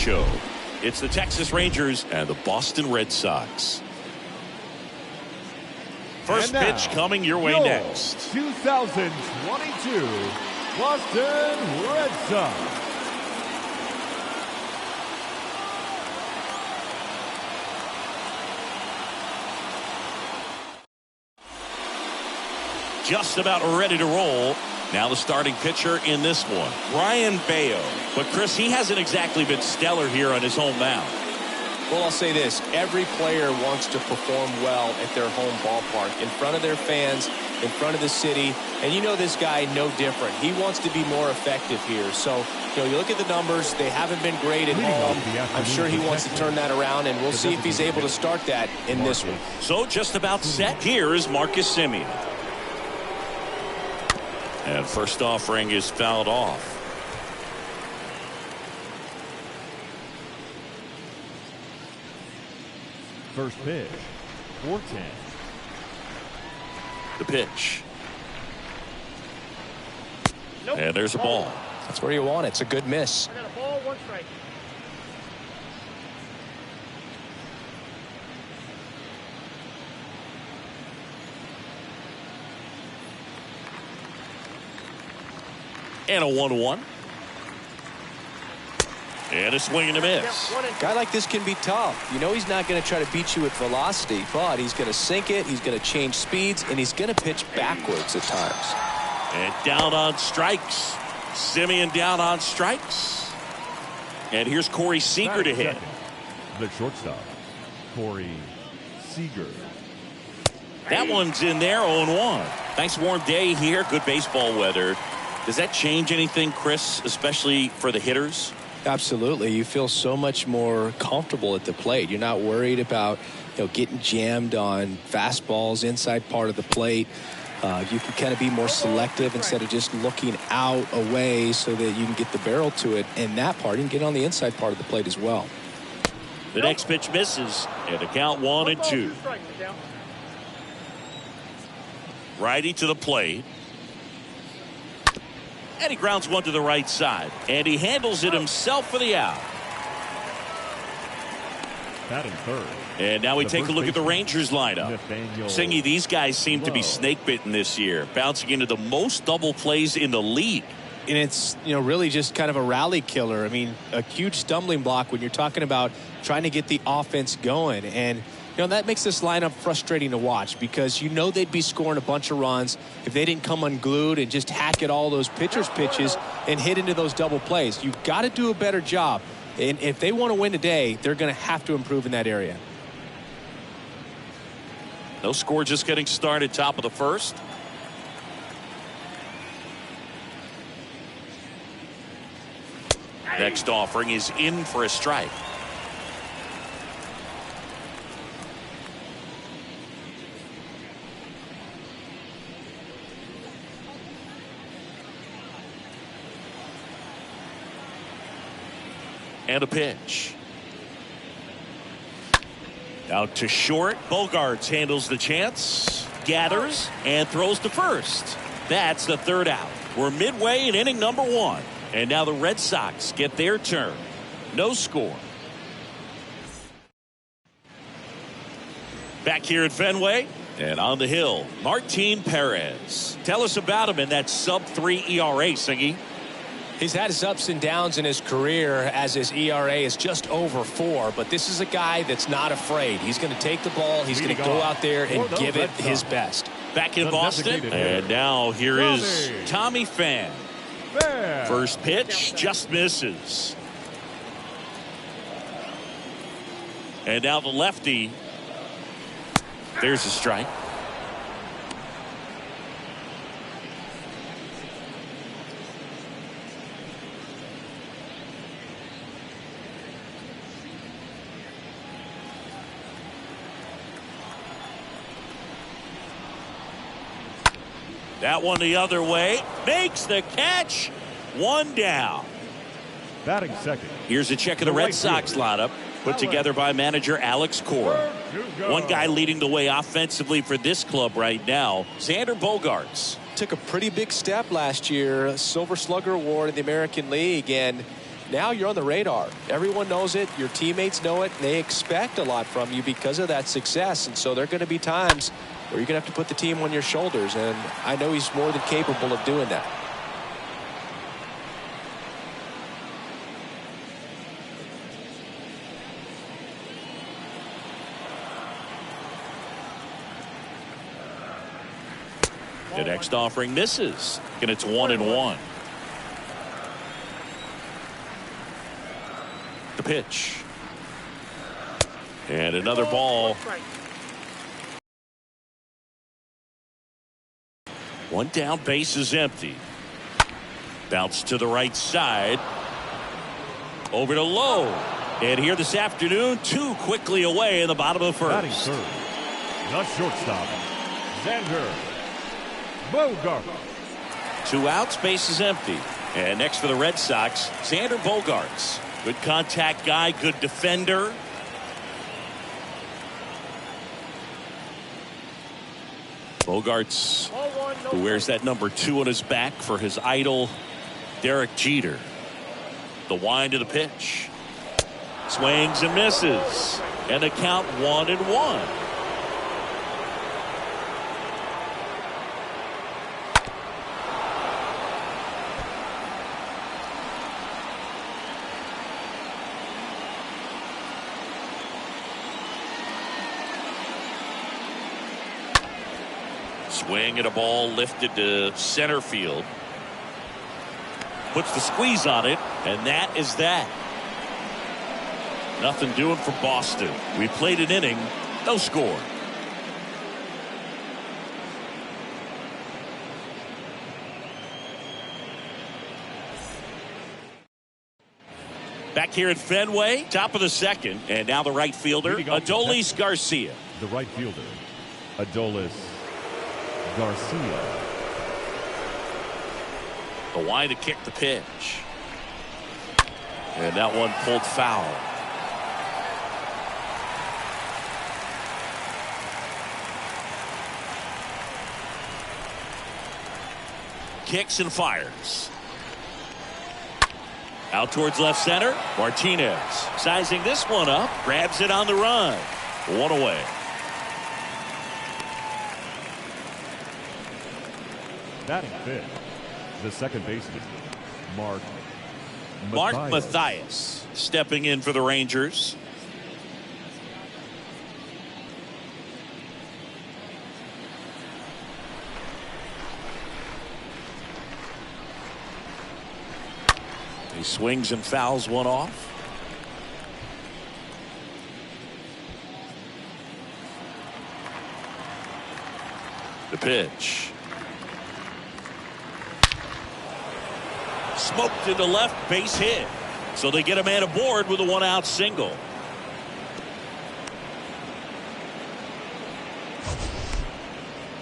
show. It's the Texas Rangers and the Boston Red Sox. First pitch coming your way next. 2022 Boston Red Sox. Just about ready to roll. Now the starting pitcher in this one, Ryan Baio. But Chris, he hasn't exactly been stellar here on his home mound. Well, I'll say this. Every player wants to perform well at their home ballpark, in front of their fans, in front of the city. And you know this guy no different. He wants to be more effective here. So, you look at the numbers. They haven't been great at home. I'm sure he wants to turn that around, and we'll see if he's able to start that in this one. So just about set. Here is Marcus Semien. And first offering is fouled off. First pitch, 4-10. The pitch. Nope. And there's a ball. That's where you want it. It's a good miss. I got a ball, 1 strike. And a 1-1. And a swing and a miss. A guy like this can be tough. You know he's not going to try to beat you with velocity, but he's going to sink it, he's going to change speeds, and he's going to pitch backwards at times. And down on strikes. Semien down on strikes. And here's Corey Seager to hit. The shortstop, Corey Seager. That one's in there, 0-1. Nice warm day here, good baseball weather. Does that change anything, Chris, especially for the hitters? Absolutely. You feel so much more comfortable at the plate. You're not worried about getting jammed on fastballs inside part of the plate. You can kind of be more selective instead of just looking out away so that you can get the barrel to it. And that part, you can get on the inside part of the plate as well. The next pitch misses, and the count 1-2. Righty to the plate. And he grounds one to the right side. And he handles it himself for the out. Batting third. And now we take a look at the Rangers lineup. Singy, these guys seem to be snake-bitten this year, bouncing into the most double plays in the league. And it's, really just kind of a rally killer. I mean, a huge stumbling block when you're talking about trying to get the offense going. And, that makes this lineup frustrating to watch because they'd be scoring a bunch of runs if they didn't come unglued and just hack at all those pitchers' pitches and hit into those double plays. You've got to do a better job. And if they want to win today, they're going to have to improve in that area. No score, just getting started, top of the first. Next offering is in for a strike. And a pitch. Out to short. Bogarts handles the chance, gathers, and throws to first. That's the third out. We're midway in inning number 1. And now the Red Sox get their turn. No score. Back here at Fenway. And on the hill, Martin Perez. Tell us about him in that sub-3 ERA, Singy. He's had his ups and downs in his career as his ERA is just over 4. But this is a guy that's not afraid. He's going to take the ball. He's going to go out there and give it his best. Back in Boston. And now here is Tommy Pham. First pitch just misses. And now the lefty. There's a strike. That one the other way. Makes the catch. One down. Batting second. Here's a check of the Red Sox lineup, put together by manager Alex Cora. One guy leading the way offensively for this club right now, Xander Bogaerts. Took a pretty big step last year, Silver Slugger Award in the American League, and now you're on the radar. Everyone knows it. Your teammates know it. They expect a lot from you because of that success. And so there are going to be times where you're going to have to put the team on your shoulders. And I know he's more than capable of doing that. The next offering misses, and it's 1-1. The pitch. And another ball. One down, base is empty. Bounce to the right side. Over to Lowe. And here this afternoon, 2 quickly away in the bottom of the Batting first. third, the shortstop, Xander Bogart. 2 outs, base is empty. And next for the Red Sox, Xander Bogaerts. Good contact guy, good defender. Bogaerts, who wears that number 2 on his back for his idol, Derek Jeter. The wind of the pitch. Swings and misses. And the count 1-1. Swing at a ball lifted to center field. Puts the squeeze on it, and that is that. Nothing doing for Boston. We played an inning, no score. Back here at Fenway, top of the second, and now the right fielder, Adolis Garcia. The right fielder, Adolis Garcia. The wind to kick the pitch. And that one pulled foul. Kicks and fires. Out towards left center. Martinez sizing this one up. Grabs it on the run. 1 away. Batting fifth, the second baseman, Mark Mathias stepping in for the Rangers. He swings and fouls one off. The pitch. Smoked into left, base hit. So they get a man aboard with a 1-out single.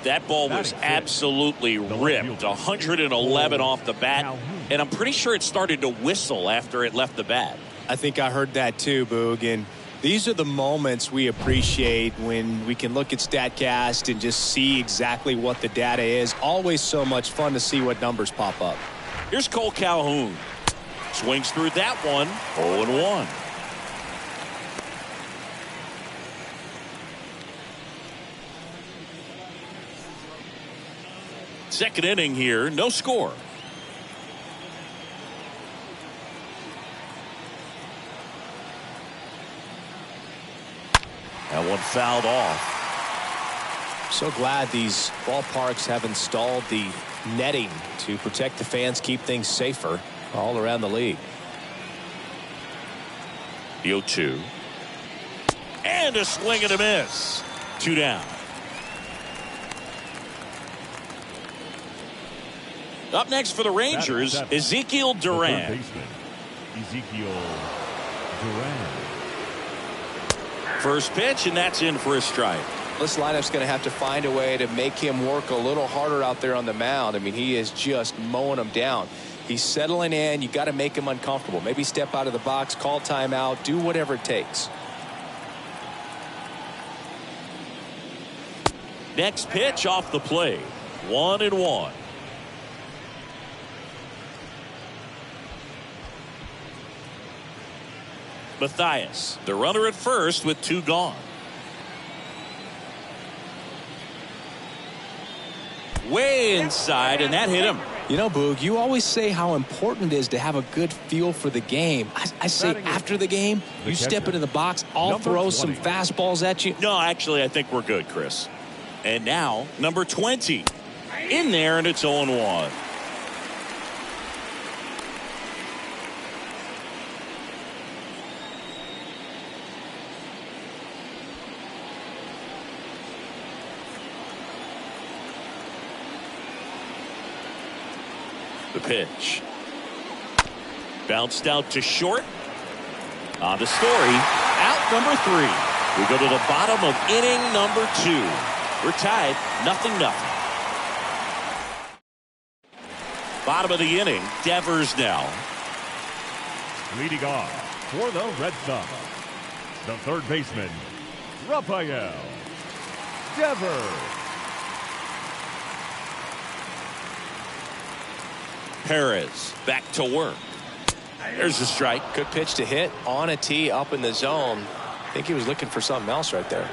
That ball was absolutely ripped. 111 off the bat. And I'm pretty sure it started to whistle after it left the bat. I think I heard that too, Boog. And these are the moments we appreciate when we can look at StatCast and just see exactly what the data is. Always so much fun to see what numbers pop up. Here's Cole Calhoun. Swings through that one. 0-1. Second inning here, no score. That one fouled off. So glad these ballparks have installed the netting to protect the fans, keep things safer all around the league. The 0-2. And a swing and a miss. 2 down. Up next for the Rangers, Ezekiel Duran. Ezekiel Duran. First pitch, and that's in for a strike. This lineup's going to have to find a way to make him work a little harder out there on the mound. I mean, he is just mowing them down. He's settling in. You got to make him uncomfortable. Maybe step out of the box, call timeout, do whatever it takes. Next pitch off the plate. 1-1. Mathias, the runner at first with 2 gone. Way inside, and that hit him. You know, Boog, you always say how important it is to have a good feel for the game. I say after the game, you step into the box, I'll throw some fastballs at you. No, actually, I think we're good, Chris. And now, number 20. In there, and it's 0-1. The pitch. Bounced out to short. On to Story. Out number 3. We go to the bottom of inning number 2. We're tied 0-0. Bottom of the inning. Devers now. Leading off for the Red Sox, the third baseman, Rafael Devers. Perez back to work. There's a strike. Good pitch to hit on a tee up in the zone. I think he was looking for something else right there.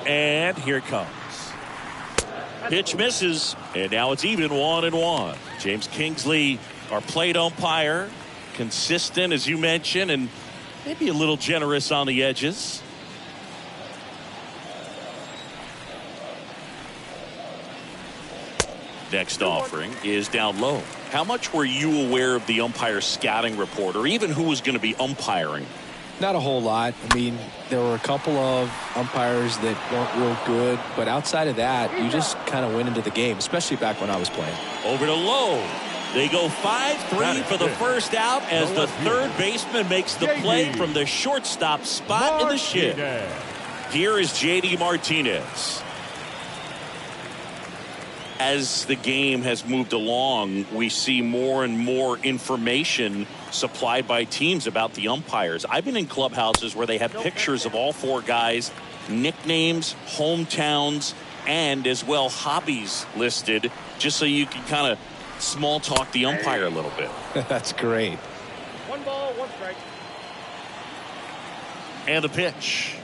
And here it comes. Pitch misses, and now it's even 1-1. James Kingsley, our plate umpire, consistent as you mentioned, and maybe a little generous on the edges. Next offering is down low. How much were you aware of the umpire scouting report, or even who was going to be umpiring? Not a whole lot. I mean, there were a couple of umpires that weren't real good, but outside of that, you just kind of went into the game, especially back when I was playing. Over to Lowe. They go 5-3 for the first out as the third baseman makes the play from the shortstop spot in the shed. Here is J.D. Martinez. As the game has moved along, we see more and more information supplied by teams about the umpires. I've been in clubhouses where they have pictures of all 4 guys, nicknames, hometowns, and as well hobbies listed, just so you can kind of small talk the umpire a little bit. That's great. 1 ball, 1 strike. And the pitch.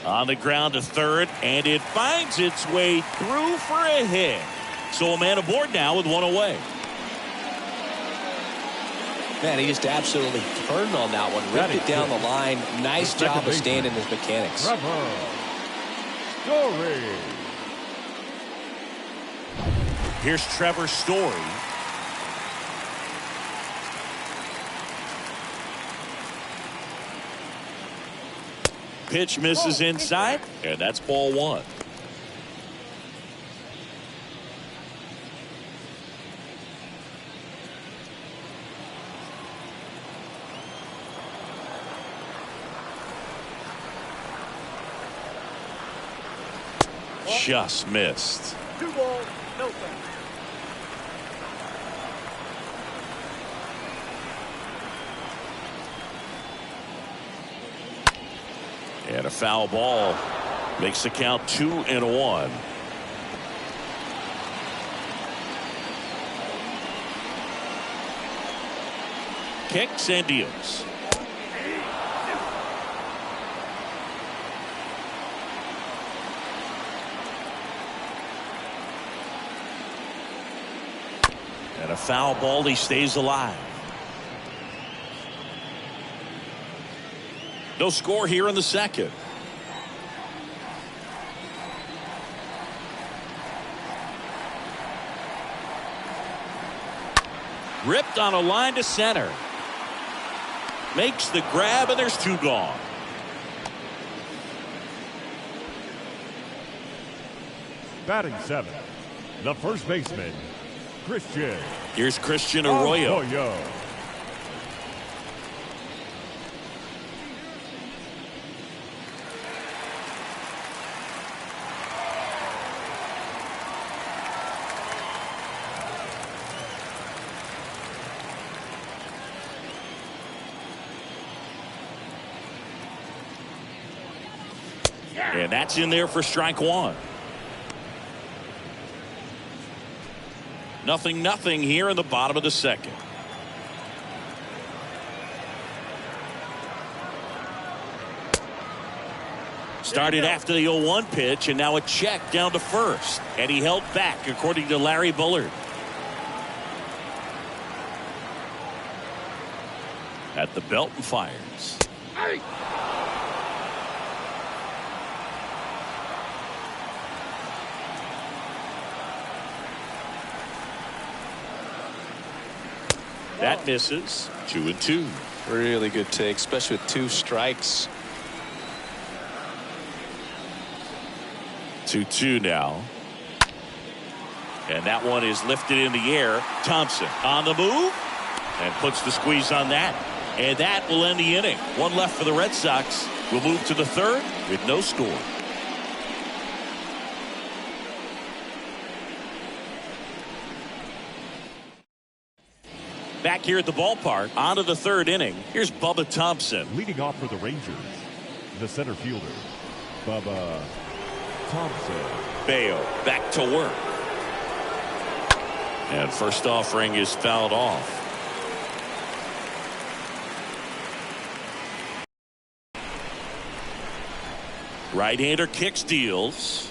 On the ground to third, and it finds its way through for a hit. So a man aboard now with 1 away. Man, he just absolutely turned on that one, ripped it down the line. Nice job of staying in his mechanics. Trevor Story. Here's Trevor Story. Pitch misses inside, and that's ball 1. Just missed. 2 balls, no strike. And a foul ball makes the count 2-1. Kicks and deals. And a foul ball, he stays alive. No score here in the second. Ripped on a line to center. Makes the grab, and there's 2 gone. Batting 7, the first baseman, Christian. Here's Christian Arroyo. And that's in there for strike 1. 0-0 here in the bottom of the second. Started after the 0-1 pitch, and now a check down to first. And he held back, according to Larry Bullard. At the belt and fires. Hey. That misses. 2-2. Really good take, especially with 2 strikes. 2-2 now. And that one is lifted in the air. Thompson on the move and puts the squeeze on that. And that will end the inning. 1 left for the Red Sox. We'll move to the 3rd with no score. Back here at the ballpark, on to the 3rd inning. Here's Bubba Thompson. Leading off for the Rangers, the center fielder, Bubba Thompson. Bayo back to work. And first offering is fouled off. Right-hander kicks, deals.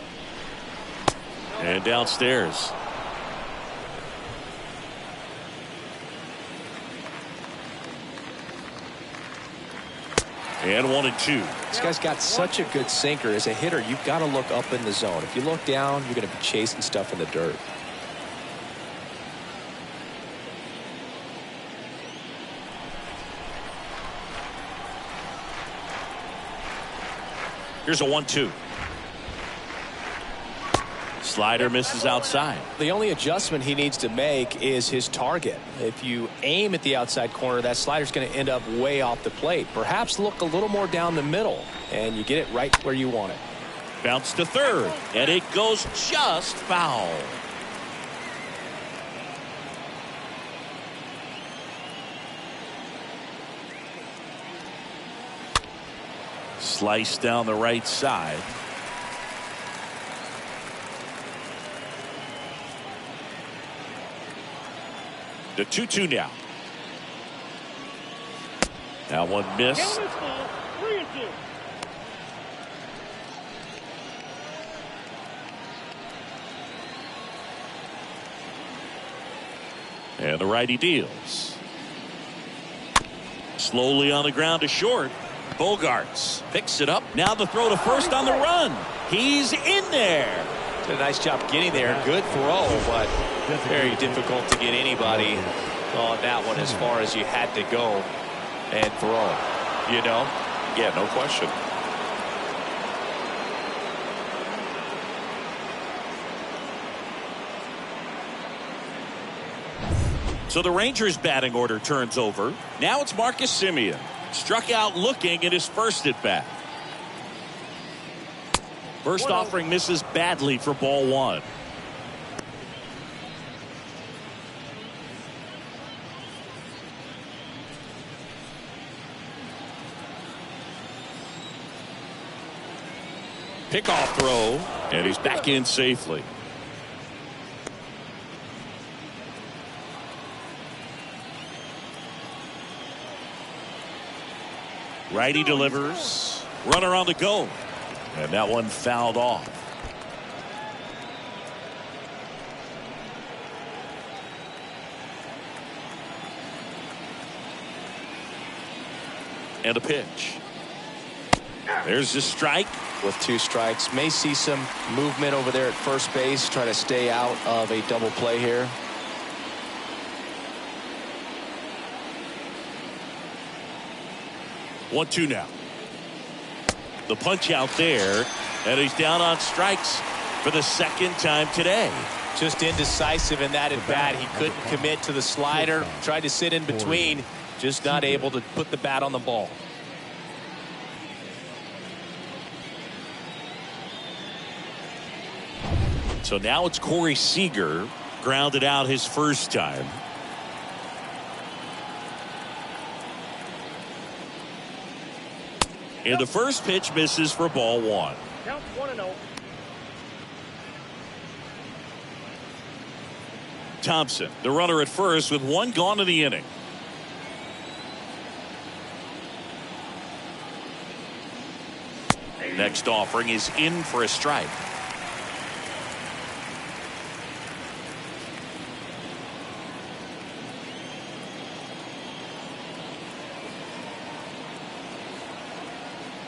And downstairs. And 1-2. This guy's got such a good sinker. As a hitter, you've got to look up in the zone. If you look down, you're going to be chasing stuff in the dirt. Here's a 1-2. Slider misses outside. The only adjustment he needs to make is his target. If you aim at the outside corner, that slider's going to end up way off the plate. Perhaps look a little more down the middle, and you get it right where you want it. Bounce to 3rd, and it goes just foul. Slice down the right side. The 2-2 now. Now one miss. Count is full. 3-2. And the righty deals. Slowly on the ground to short. Bogarts picks it up. Now the throw to first on the run. He's in there. Did a nice job getting there. Good throw, but very difficult to get anybody on that one as far as you had to go and throw. You know? Yeah, no question. So the Rangers batting order turns over. Now it's Marcus Semien. Struck out looking at his first at bat. First offering misses badly for ball 1. Pickoff throw, and he's back in safely. Righty delivers. Runner on the go. And that one fouled off. And a pitch. There's the strike. With 2 strikes, may see some movement over there at first base. Try to stay out of a double play here. 1-2 now. The punch out there, and he's down on strikes for the 2nd time today. Just indecisive in that at bat. He couldn't commit to the slider. Tried to sit in between, just not able to put the bat on the ball. So now it's Corey Seager, grounded out his first time. And the first pitch misses for ball 1. Count 1-0. Thompson, the runner at first with 1 gone in the inning. Next offering is in for a strike.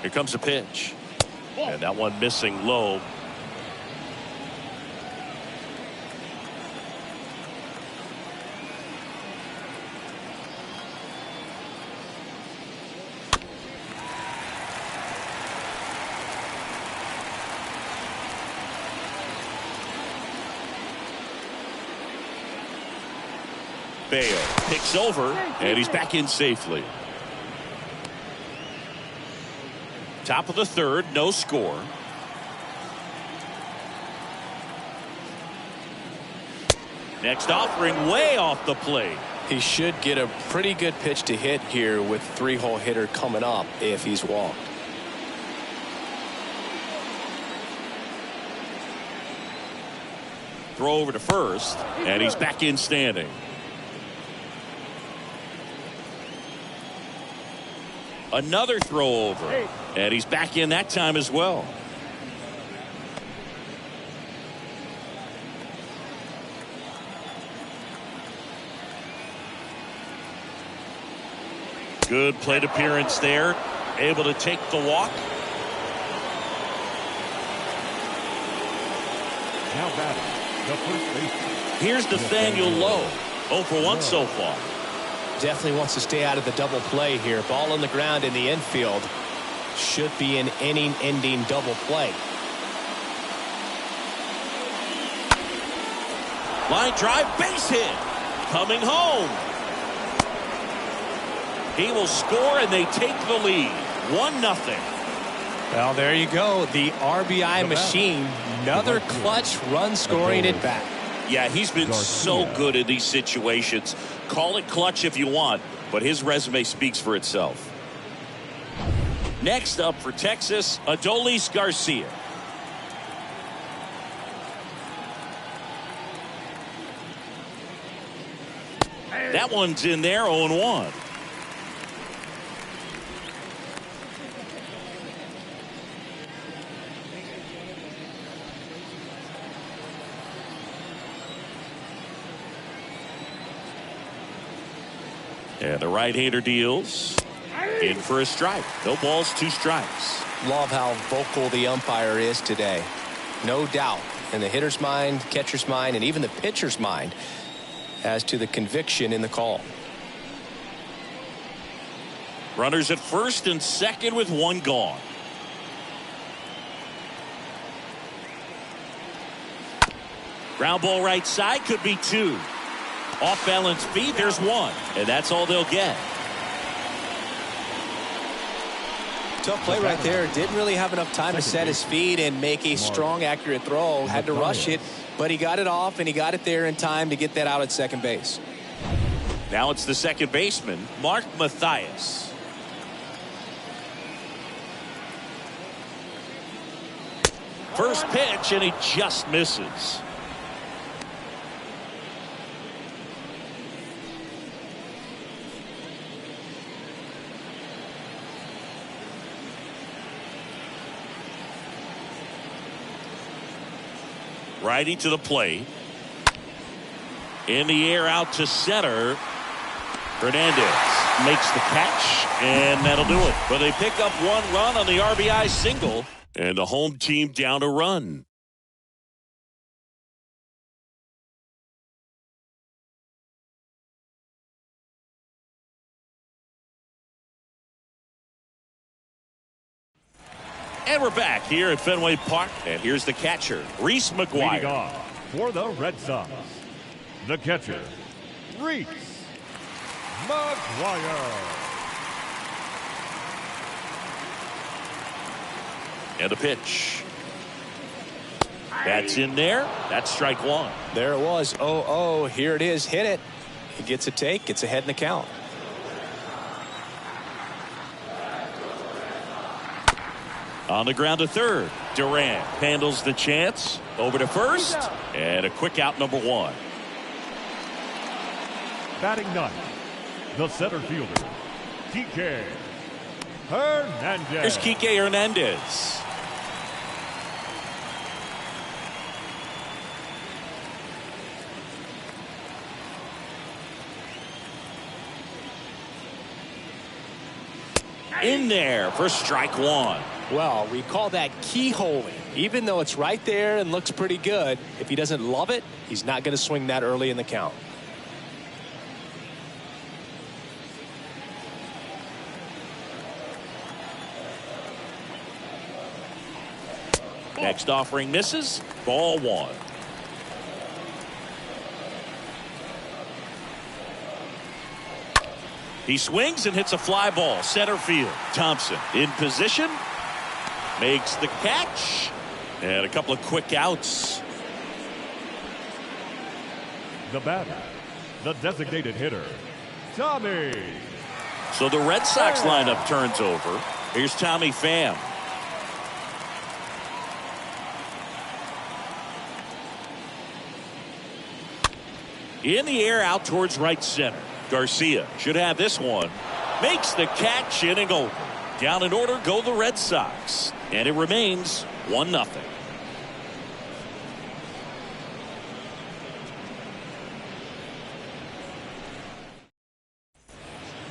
Here comes a pitch. And that one missing low. Bayo picks over, and he's back in safely. Top of the third, no score. Next offering way off the plate. He should get a pretty good pitch to hit here with three-hole hitter coming up if he's walked. Throw over to first, and he's back in standing. Another throw over, and he's back in that time as well. Good plate appearance there. Able to take the walk. Now batting, the first baseman. Here's Nathaniel Lowe. 0 for 1 so far. Definitely wants to stay out of the double play here. Ball on the ground in the infield. Should be an inning-ending double play. Line drive, base hit. Coming home. He will score, and they take the lead. 1-0. Well, there you go. The RBI machine. Another clutch run scoring at bat. Yeah, he's been so good in these situations. Call it clutch if you want, but his resume speaks for itself. Next up for Texas, Adolis Garcia. That one's in there, 0-1. And the right-hander deals. In for a strike. No balls, 2 strikes. Love how vocal the umpire is today. No doubt in the hitter's mind, catcher's mind, and even the pitcher's mind as to the conviction in the call. Runners at first and second with 1 gone. Ground ball right side, could be 2. Off balance feet, there's 1. And that's all they'll get. Tough play right there. Didn't really have enough time to set his feet and make a strong, accurate throw. Had to rush it, but he got it off, and he got it there in time to get that out at second base. Now it's the second baseman, Mark Mathias. First pitch, and he just misses. Righty to the plate. In the air out to center. Hernandez makes the catch, and that'll do it. But they pick up 1 run on the RBI single, and the home team down a run. And we're back here at Fenway Park. And here's the catcher, Reese McGuire. Leading off for the Red Sox, the catcher, Reese McGuire. And the pitch. That's in there. That's strike 1. There it was. 0-0. Here it is. Hit it. He gets a take. Gets ahead in the count. On the ground to third. Durant handles the chance. Over to first. And a quick out, number 1. Batting ninth, the center fielder, Kike Hernandez. Here's Kike Hernandez. in there for strike one. Well, we call that keyholing. Even though it's right there and looks pretty good, if he doesn't love it, he's not going to swing that early in the count. Next offering misses. Ball one. He swings and hits a fly ball center field. Thompson in position, makes the catch, and a couple of quick outs. The batter, the designated hitter, Tommy. So the Red Sox lineup turns over. Here's Tommy Pham. In the air out towards right center. Garcia should have this one. Makes the catch, inning over. Down in order go the Red Sox. And it remains 1-0.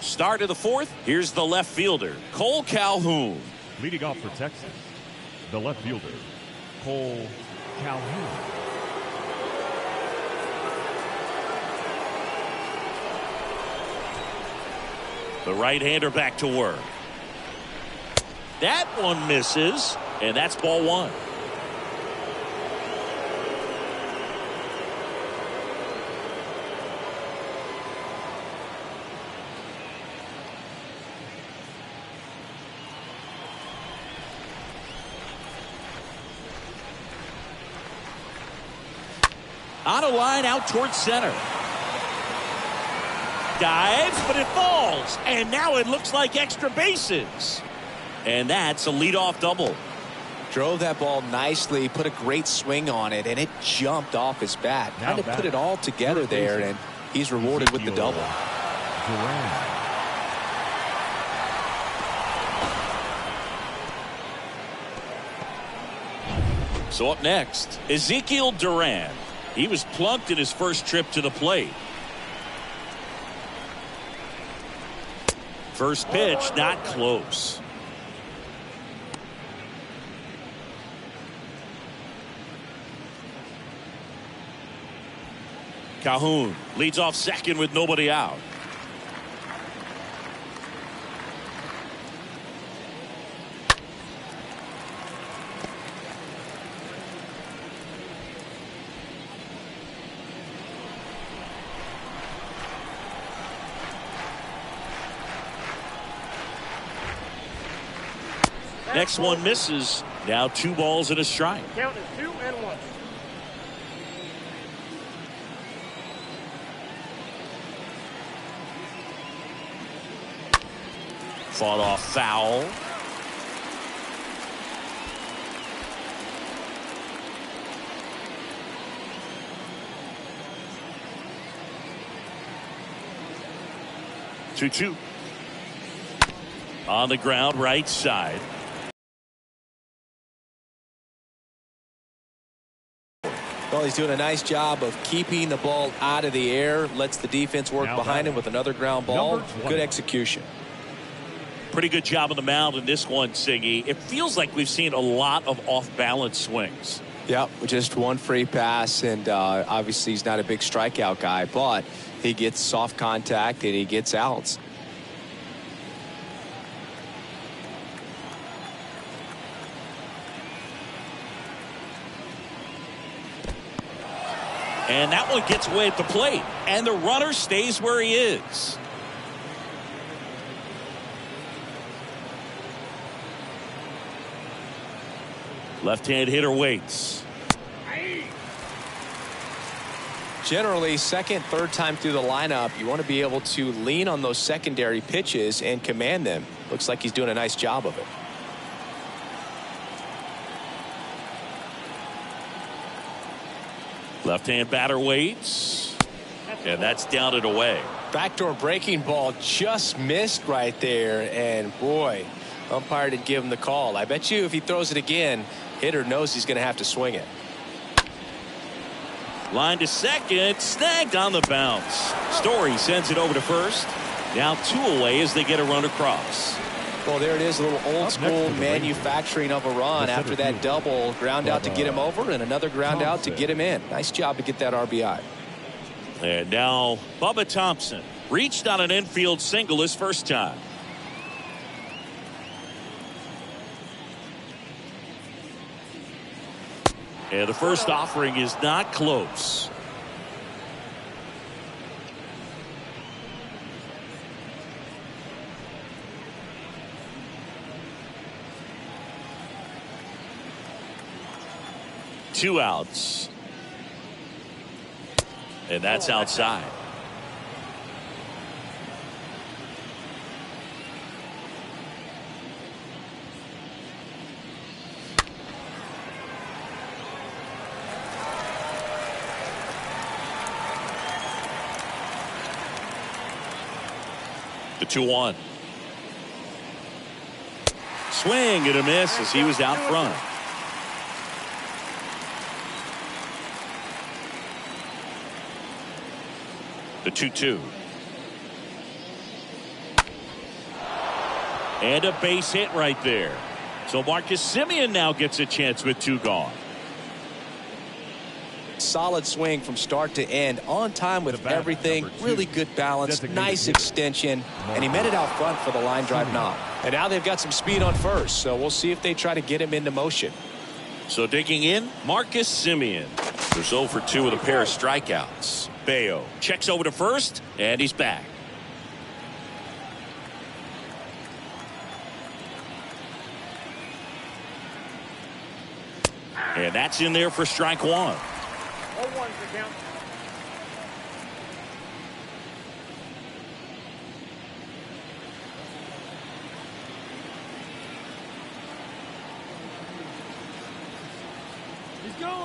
Start of the fourth. Here's the left fielder, Cole Calhoun. Leading off for Texas, the left fielder, Cole Calhoun. The right-hander back to work. That one misses, and that's ball one. On a line out towards center. Dives, but it falls. And now it looks like extra bases. And that's a leadoff double. Drove that ball nicely, put a great swing on it, and it jumped off his bat. Kind of put it all together there, and he's rewarded with the double. So up next, Ezekiel Duran. He was plunked in his first trip to the plate. First pitch, not close. Calhoun leads off second with nobody out. Next one misses. Now 2 balls and a strike. Count is 2-1. Fought off foul. Two. On the ground, right side. Well, he's doing a nice job of keeping the ball out of the air. Lets the defense work behind him with another ground ball. Good execution. Pretty good job on the mound in this one, Siggy. It feels like we've seen a lot of off-balance swings. Yep, just one free pass, and obviously he's not a big strikeout guy, but he gets soft contact and he gets outs. And that one gets away at the plate, and the runner stays where he is. Left-hand hitter waits. Generally, second, third time through the lineup, you want to be able to lean on those secondary pitches and command them. Looks like he's doing a nice job of it. Left-hand batter waits. And that's down and away. Backdoor breaking ball just missed right there. And boy, umpire didn't give him the call. I bet you if he throws it again, hitter knows he's going to have to swing it. Line to second, snagged on the bounce. Story sends it over to first. Now 2 away as they get a run across. Well, there it is, a little old next school for the manufacturing of a run the after center that field, double. Ground out to get him over and another ground out to get him in. Nice job to get that RBI. And now Bubba Thompson reached on an infield single his first time. And the first offering is not close. Two outs. And that's outside. The 2-1. Swing and a miss as he was out front. The 2-2. And a base hit right there. So Marcus Semien now gets a chance with two gone. Solid swing from start to end, on time with batter, everything. number 2, Really good balance, designated nice hitter, extension, and he met it out front for the line drive knock. And now they've got some speed on first, so we'll see if they try to get him into motion. So digging in, Marcus Semien. There's 0 for 2 with a pair of strikeouts. Bayo checks over to first, and he's back. And that's in there for strike one. 0-1's the count.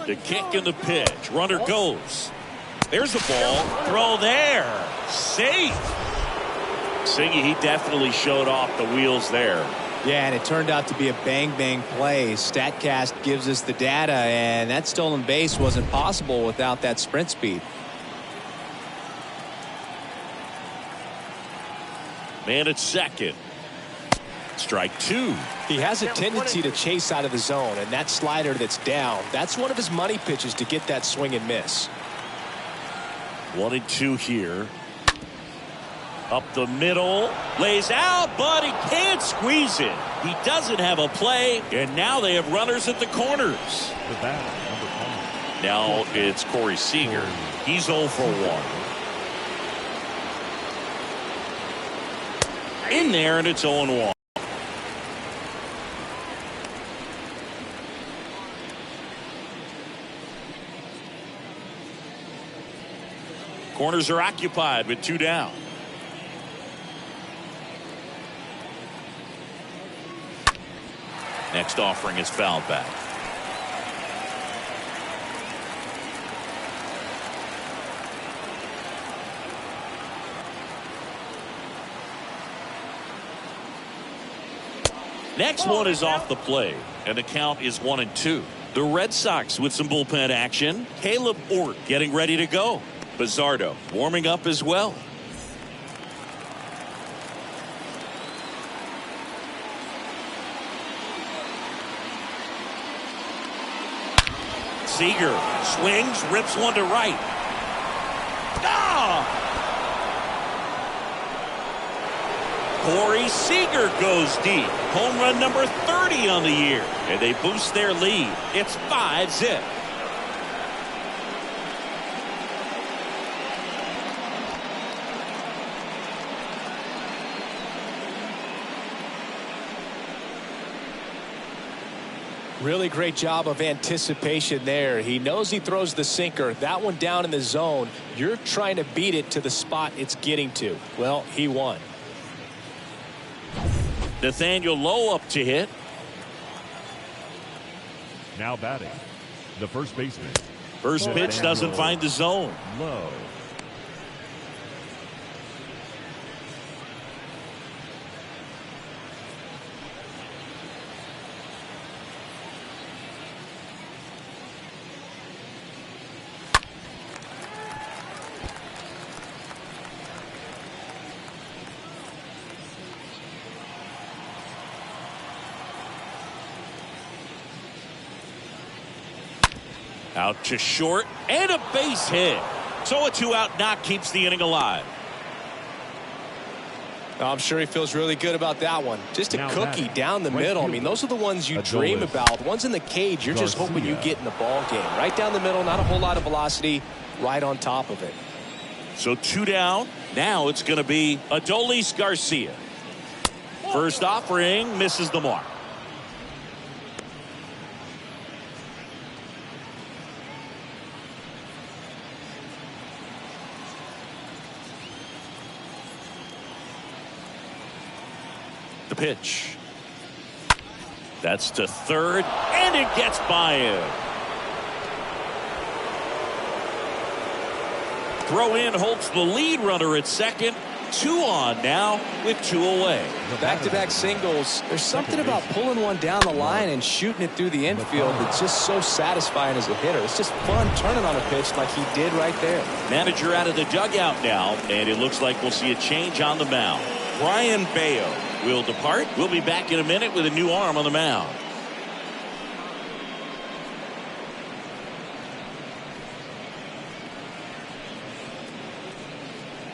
The kick and the pitch. Runner goes. There's the ball. Throw there. Safe. Singy, he definitely showed off the wheels there. Yeah, and it turned out to be a bang-bang play. StatCast gives us the data, and that stolen base wasn't possible without that sprint speed. Man at second. Strike two. He has a tendency to chase out of the zone, and that slider that's down, that's one of his money pitches to get that swing and miss. 1-2 here. Up the middle, lays out, but he can't squeeze it. He doesn't have a play, and now they have runners at the corners. The batter, number 5. Now it's Corey Seager. He's 0 for 1. In there, and it's 0-1. Corners are occupied with 2 down. Next offering is fouled back. Next one is off the plate, and the count is 1-2. The Red Sox with some bullpen action. Caleb Ort getting ready to go. Bizzardo warming up as well. Seager swings, rips one to right. Ah! Corey Seager goes deep. Home run number 30 on the year. And they boost their lead. It's 5-0. Really great job of anticipation there. He knows he throws the sinker. That one down in the zone. You're trying to beat it to the spot it's getting to. Well, he won. Nathaniel Lowe up to hit. Now batting, the first baseman. First pitch doesn't find the zone. Low. Out to short and a base hit. So a 2-out knock keeps the inning alive. I'm sure he feels really good about that one. Just a cookie down the middle. I mean, those are the ones you dream about. Ones in the cage, you're just hoping you get in the ball game. Right down the middle, not a whole lot of velocity, right on top of it. So 2 down. Now it's going to be Adolis Garcia. First offering misses the mark. The pitch. That's to third, and it gets by him. Throw in holds the lead runner at second. 2 on now with 2 away. Back-to-back singles. There's something about pulling one down the line and shooting it through the infield that's just so satisfying as a hitter. It's just fun turning on a pitch like he did right there. Manager out of the dugout now, and it looks like we'll see a change on the mound. Brian Bayo will depart. We'll be back in a minute with a new arm on the mound.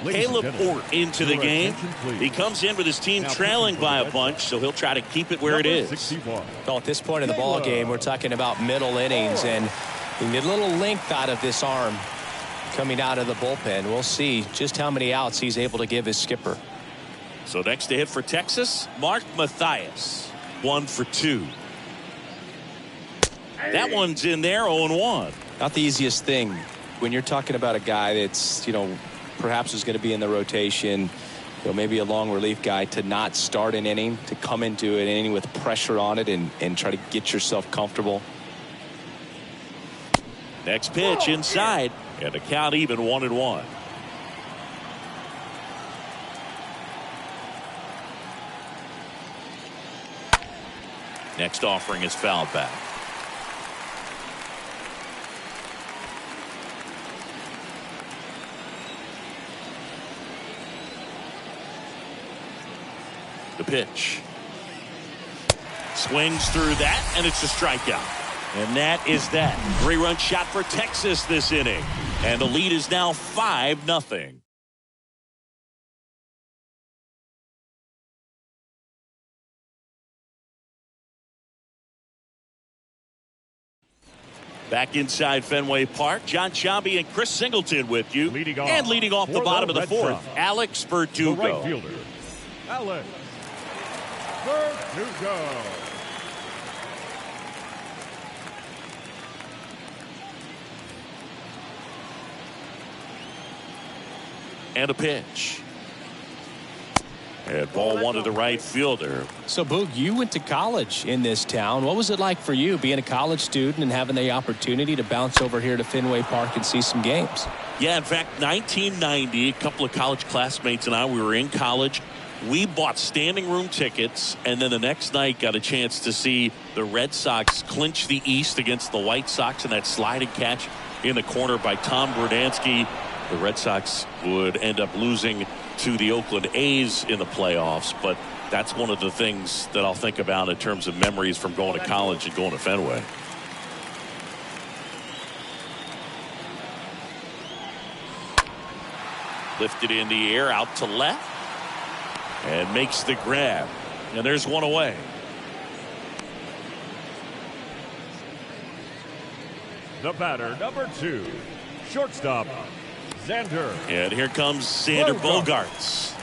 Caleb Ort into the game. He comes in with his team trailing by a bunch, so he'll try to keep it where it is. Well, at this point in the ball game, we're talking about middle innings, and we need a little length out of this arm coming out of the bullpen. We'll see just how many outs he's able to give his skipper. So next to hit for Texas, Mark Mathias. 1 for 2. That one's in there, 0-1. Not the easiest thing when you're talking about a guy that's, perhaps is going to be in the rotation, maybe a long relief guy, to not start an inning, to come into an inning with pressure on it and try to get yourself comfortable. Next pitch inside, and the count even 1-1. Next offering is fouled back. The pitch. Swings through that, and it's a strikeout. And that is that. 3-run shot for Texas this inning. And the lead is now 5-0. Back inside Fenway Park, John Sciambi and Chris Singleton with you. Leading off the bottom of the 4th, Alex Verdugo. The right fielder, Alex Verdugo. And a pitch. And ball 1 to the right fielder. So, Boog, you went to college in this town. What was it like for you being a college student and having the opportunity to bounce over here to Fenway Park and see some games? Yeah, in fact, 1990, a couple of college classmates and I, we were in college. We bought standing room tickets, and then the next night got a chance to see the Red Sox clinch the East against the White Sox in that sliding catch in the corner by Tom Berdansky. The Red Sox would end up losing to the Oakland A's in the playoffs, but that's one of the things that I'll think about in terms of memories from going to college and going to Fenway. Lifted in the air, out to left, and makes the grab. And there's 1 away. The batter, number 2, shortstop, Xander. And here comes Xander Bogaerts.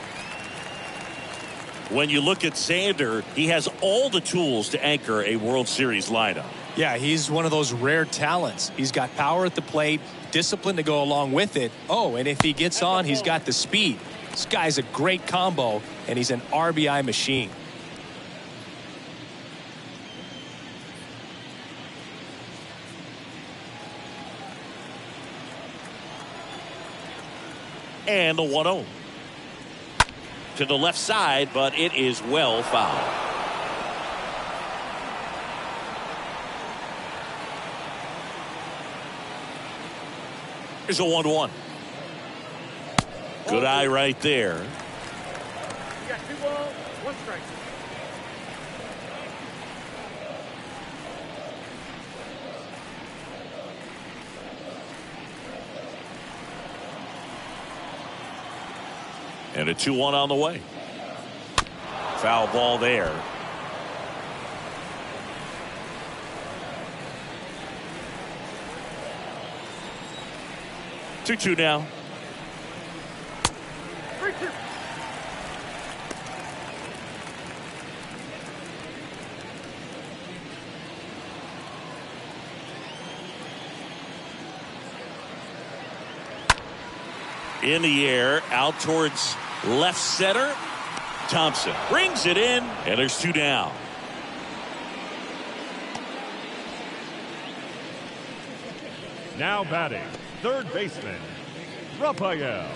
When you look at Xander, he has all the tools to anchor a World Series lineup. Yeah, he's one of those rare talents. He's got power at the plate, discipline to go along with it. Oh, and if he gets on, he's got the speed. This guy's a great combo, and he's an RBI machine. And the 1-0 to the left side, but it is well fouled. Here's a 1-1. Good eye right there. You got 2 balls, 1 strike. And a 2-1 on the way. Foul ball there. 2-2 now. 3-2. In the air, out towards left center. Thompson brings it in, and there's 2 down. Now batting, third baseman, Rafael.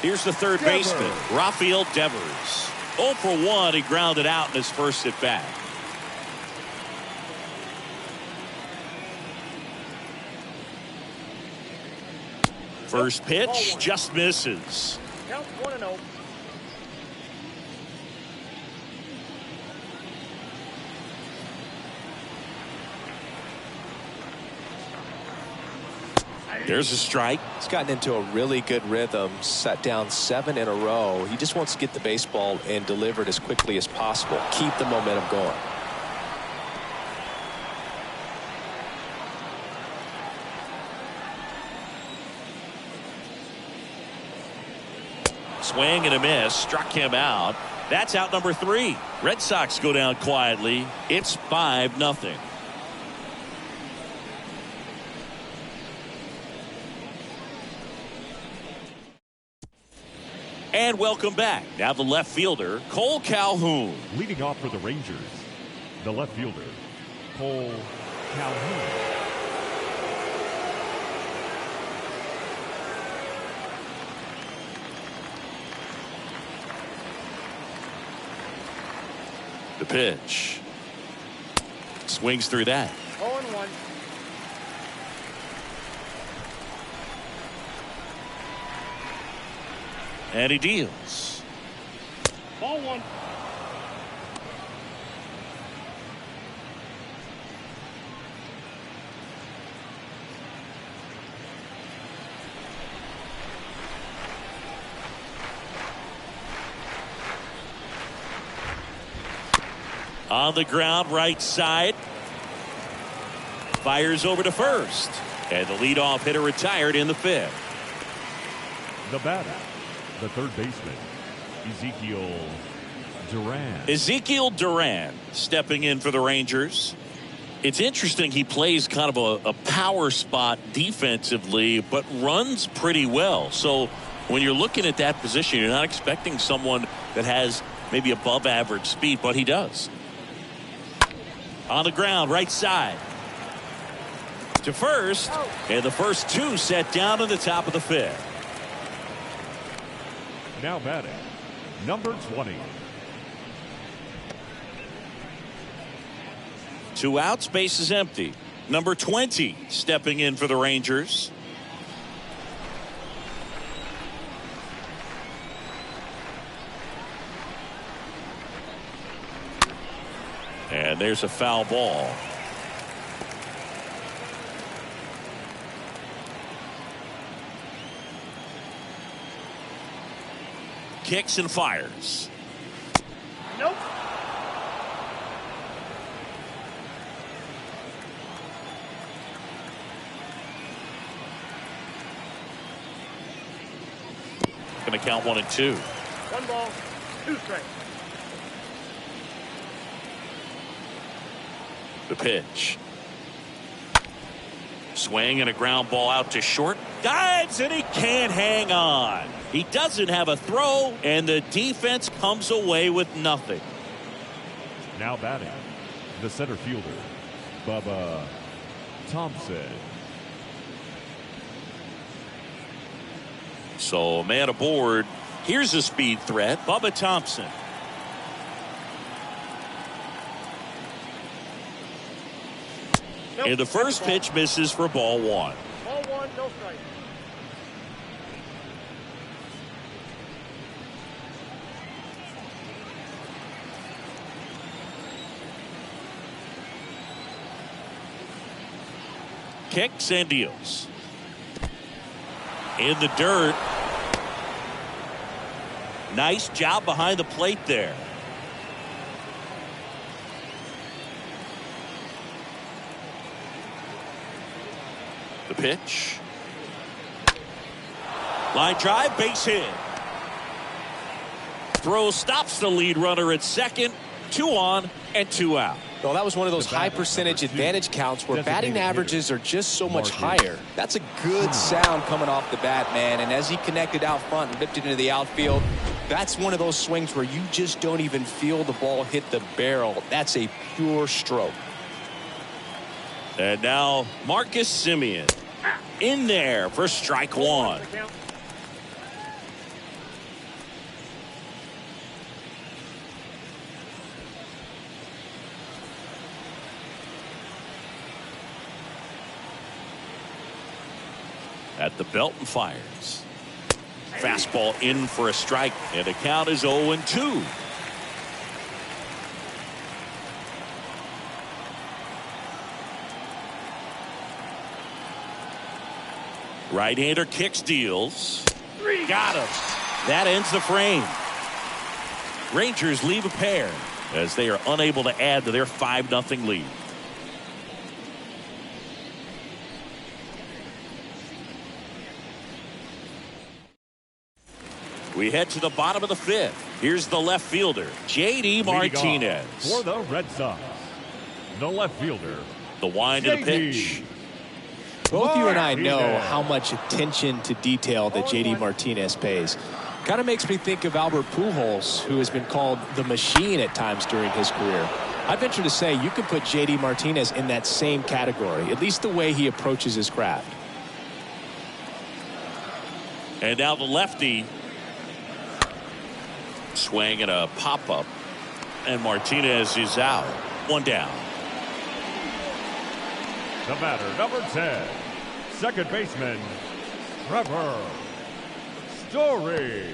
Here's the third baseman, Rafael Devers. 0 for 1, he grounded out in his first at bat. First pitch just misses. Count 1-0. There's a strike. He's gotten into a really good rhythm, set down 7 in a row. He just wants to get the baseball and deliver it as quickly as possible. Keep the momentum going. Swing and a miss, struck him out. That's out number 3. Red Sox go down quietly. It's 5-0. And welcome back. Now the left fielder, Cole Calhoun. Leading off for the Rangers, the left fielder, Cole Calhoun. The pitch. Swings through that. 0-1. And he deals. Ball 1. On the ground, right side. Fires over to first. And the leadoff hitter retired in the 5th. The batter, the third baseman, Ezekiel Duran. Ezekiel Duran stepping in for the Rangers. It's interesting, he plays kind of a power spot defensively, but runs pretty well. So when you're looking at that position, you're not expecting someone that has maybe above average speed, but he does. On the ground, right side. To first, and the first 2 set down in the top of the 5th. Now batting, number 20. 2 outs, base is empty. Number 20 stepping in for the Rangers. And there's a foul ball. Kicks and fires. Nope. Going to count 1 and 2. 1 ball, 2 strikes. The pitch. Swing and a ground ball out to short. Dives and he can't hang on. He doesn't have a throw, and the defense comes away with nothing. Now batting, the center fielder, Bubba Thompson. So man aboard. Here's a speed threat, Bubba Thompson. Nope. And the first pitch misses for ball 1. Ball 1, no strike. Kicks and deals. In the dirt. Nice job behind the plate there. The pitch. Line drive, base hit. Throw stops the lead runner at second. 2 on and 2 out. Well, that was one of those high percentage advantage counts where batting averages are just so much higher. That's a good sound coming off the bat, man. And as he connected out front and ripped it into the outfield, that's one of those swings where you just don't even feel the ball hit the barrel. That's a pure stroke. And now Marcus Semien in there for strike 1. At the belt and fires. Fastball in for a strike, and the count is 0-2. Right-hander kicks, deals. Got him. That ends the frame. Rangers leave a pair as they are unable to add to their 5-0 lead. We head to the bottom of the 5th. Here's the left fielder, J.D. Martinez. For the Red Sox, the left fielder, The wind of the pitch. Both you and I know how much attention to detail that J.D. Martinez pays. Kind of makes me think of Albert Pujols, who has been called the machine at times during his career. I'd venture to say you could put J.D. Martinez in that same category, at least the way he approaches his craft. And now the lefty. Swing and a pop-up. And Martinez is out. 1 down. the batter, number 10, second baseman, Trevor Story.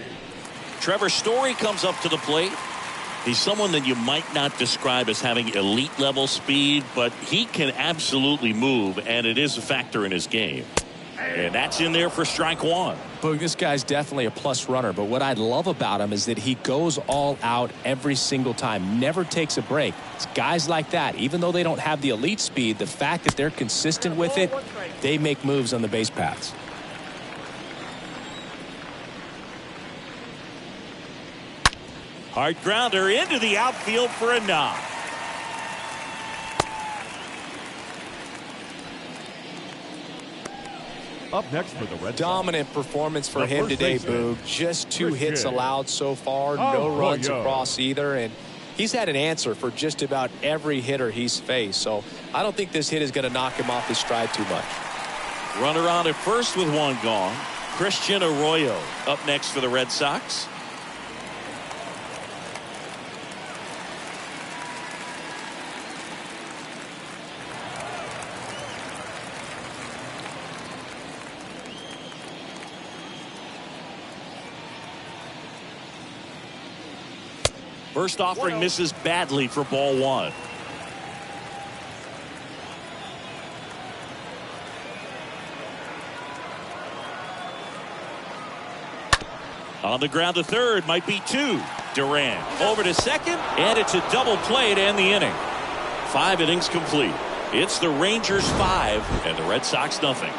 Trevor Story comes up to the plate. He's someone that you might not describe as having elite level speed, but he can absolutely move, and it is a factor in his game. And that's in there for strike 1. Boog, this guy's definitely a plus runner, but what I love about him is that he goes all out every single time, never takes a break. It's guys like that, even though they don't have the elite speed, the fact that they're consistent with it, they make moves on the base paths. Hard grounder into the outfield for a knock. Up next for the Red Sox. Dominant performance for him today, Boog. Just 2 hits allowed so far, no runs across either, and he's had an answer for just about every hitter he's faced. So I don't think this hit is going to knock him off his stride too much. Runner on at first with 1 gone. Christian Arroyo up next for the Red Sox. First offering misses badly for ball 1. On the ground to third, might be 2. Durant over to second, and it's a double play to end the inning. 5 innings complete. It's the Rangers 5 and the Red Sox nothing.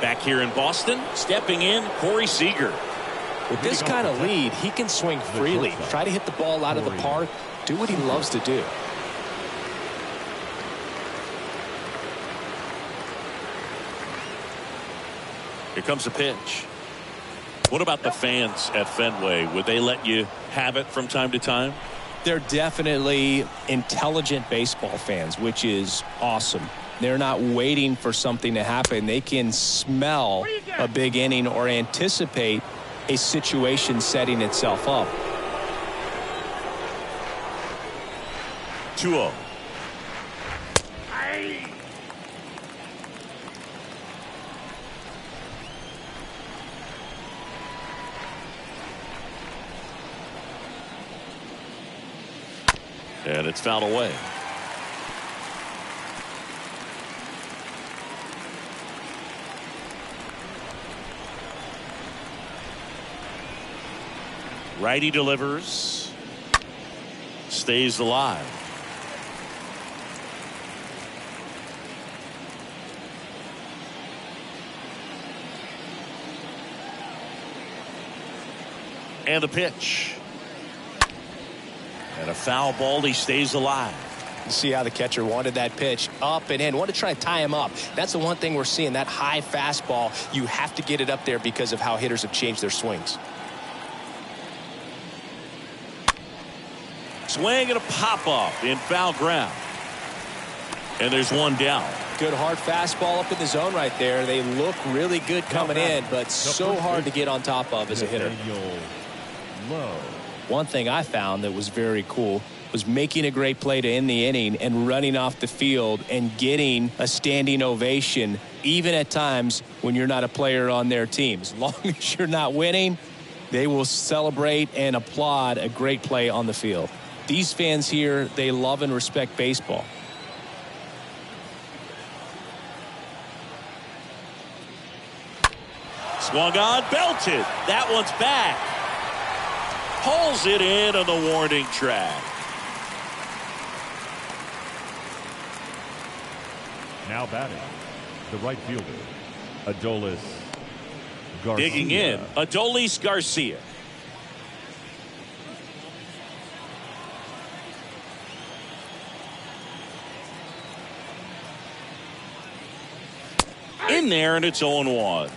Back here in Boston, stepping in, Corey Seager. With this kind of lead, he can swing freely, try to hit the ball out of the park, do what he loves to do. Here comes the pitch. What about the fans at Fenway? Would they let you have it from time to time? They're definitely intelligent baseball fans, which is awesome. They're not waiting for something to happen. They can smell a big inning or anticipate a situation setting itself up. 2-0. And it's fouled away. Righty delivers. Stays alive. And the pitch. And a foul ball. He stays alive. You see how the catcher wanted that pitch up and in. Wanted to try to tie him up. That's the one thing we're seeing. That high fastball, you have to get it up there because of how hitters have changed their swings. Swing and a pop-up in foul ground. And there's one down. Good hard fastball up in the zone right there. They look really good coming in, but so hard to get on top of as a hitter. One thing I found that was very cool was making a great play to end the inning and running off the field and getting a standing ovation, even at times when you're not a player on their team. As long as you're not winning, they will celebrate and applaud a great play on the field. These fans here, they love and respect baseball. Swung on, belted. That one's back. Pulls it in on the warning track. Now batting, the right fielder, Adolis Garcia. Digging in, Adolis Garcia. In there, and it's 0-1.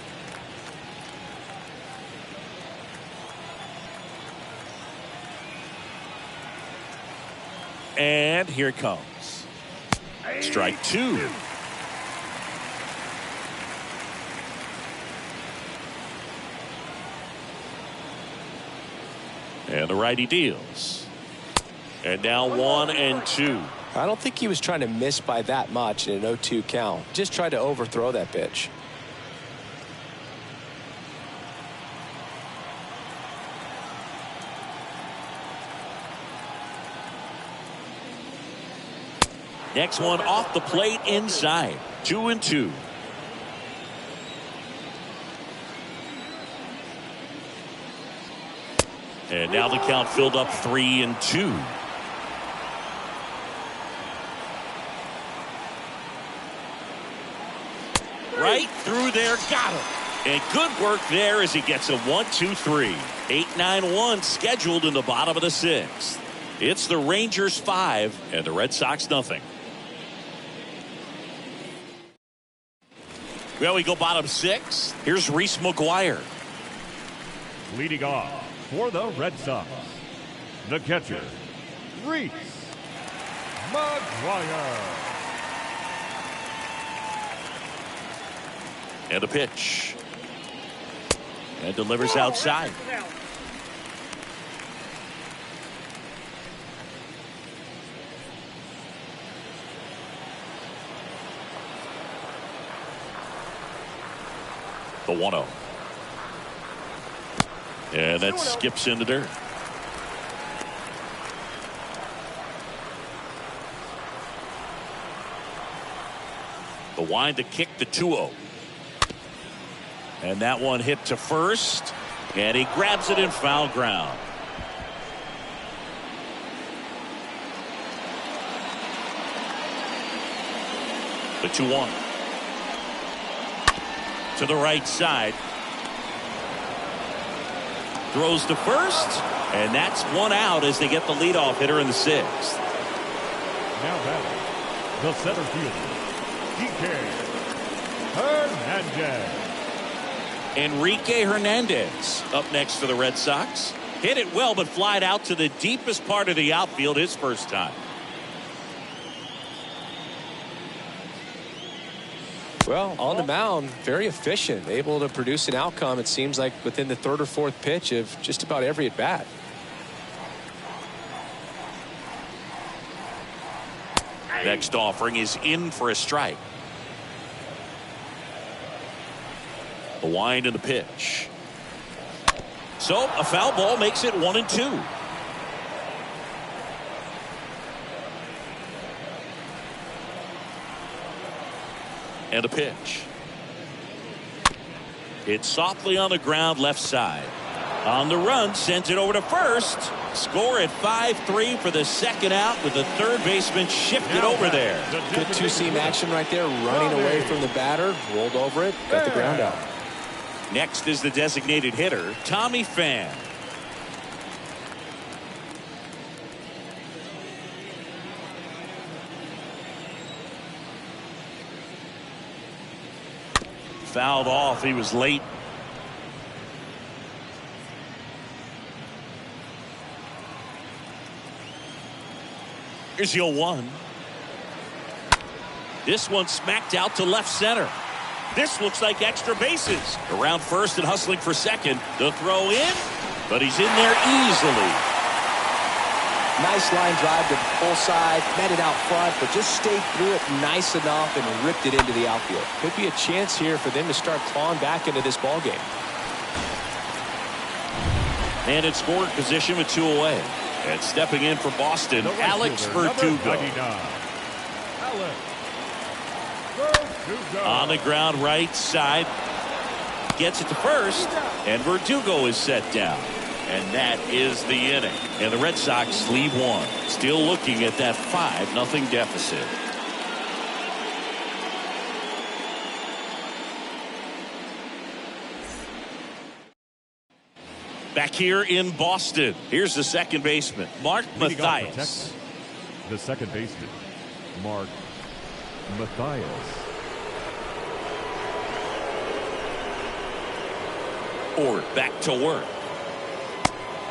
And here it comes. Strike two. And the righty deals. And now 1-2. I don't think he was trying to miss by that much in an 0-2 count. Just tried to overthrow that pitch. Next one off the plate inside. 2-2. And now the count filled up 3-2. Right through there, got him. And good work there as he gets a 1-2-3. 8-9-1 scheduled in the bottom of the sixth. It's the Rangers 5 and the Red Sox nothing. Well, we go bottom six. Here's Reese McGuire. Leading off for the Red Sox, the catcher, Reese McGuire. And a pitch. And delivers outside. The 1-0. And that skips in the dirt. The wind to kick the 2-0. And that one hit to first. And he grabs it in foul ground. The 2-1. To the right side. Throws to first. And that's one out as they get the leadoff hitter in the sixth. Now batting, the center fielder, DK Hernandez. Enrique Hernandez up next for the Red Sox. Hit it well, but flied out to the deepest part of the outfield his first time. Well, on the mound, very efficient, able to produce an outcome, it seems like, within the third or fourth pitch of just about every at-bat. Next offering is in for a strike. The wind and the pitch. So a foul ball makes it 1-2. And a pitch. It's softly on the ground left side. On the run, sends it over to first. Score at 5-3 for the second out with the third baseman shifted over there. Good two-seam action right there, running away from the batter, rolled over it, got the ground out. Next is the designated hitter, Tommy Pham. Fouled off. He was late. Here's 0-1. This one smacked out to left center. This looks like extra bases. Around first and hustling for second. The throw in, but he's in there easily. Nice line drive to the full side, met it out front, but just stayed through it nice enough and ripped it into the outfield. Could be a chance here for them to start clawing back into this ball game. And in scoring position with 2 away. And stepping in for Boston, Alex Verdugo. On the ground right side. Gets it to first. And Verdugo is set down. And that is the inning. And the Red Sox lead one. Still looking at that 5-0 deficit. Back here in Boston. Here's the second baseman, Mark Mathias. The second baseman, Mark Mathias. Or back to work.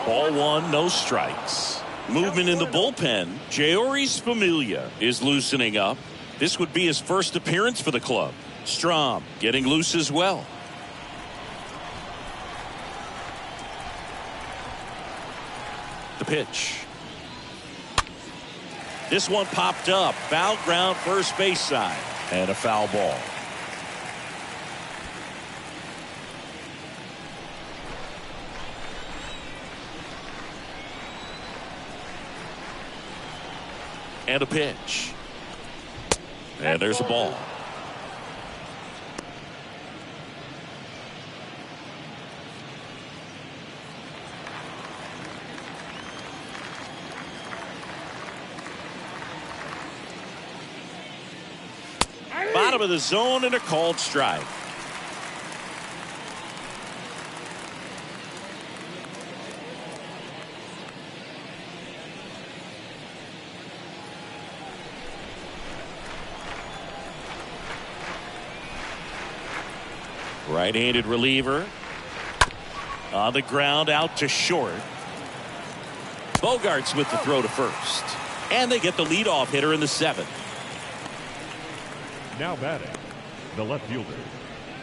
Ball 1, no strikes. Movement in the bullpen. Jeurys Familia is loosening up. This would be his first appearance for the club. Strom getting loose as well. The pitch. This one popped up. Foul ground first base side. And a foul ball. And a pitch. And there's a ball. Bottom of the zone and a called strike. Right-handed reliever. On the ground out to short. Bogarts with the throw to first. And they get the leadoff hitter in the 7th. Now batting, the left fielder,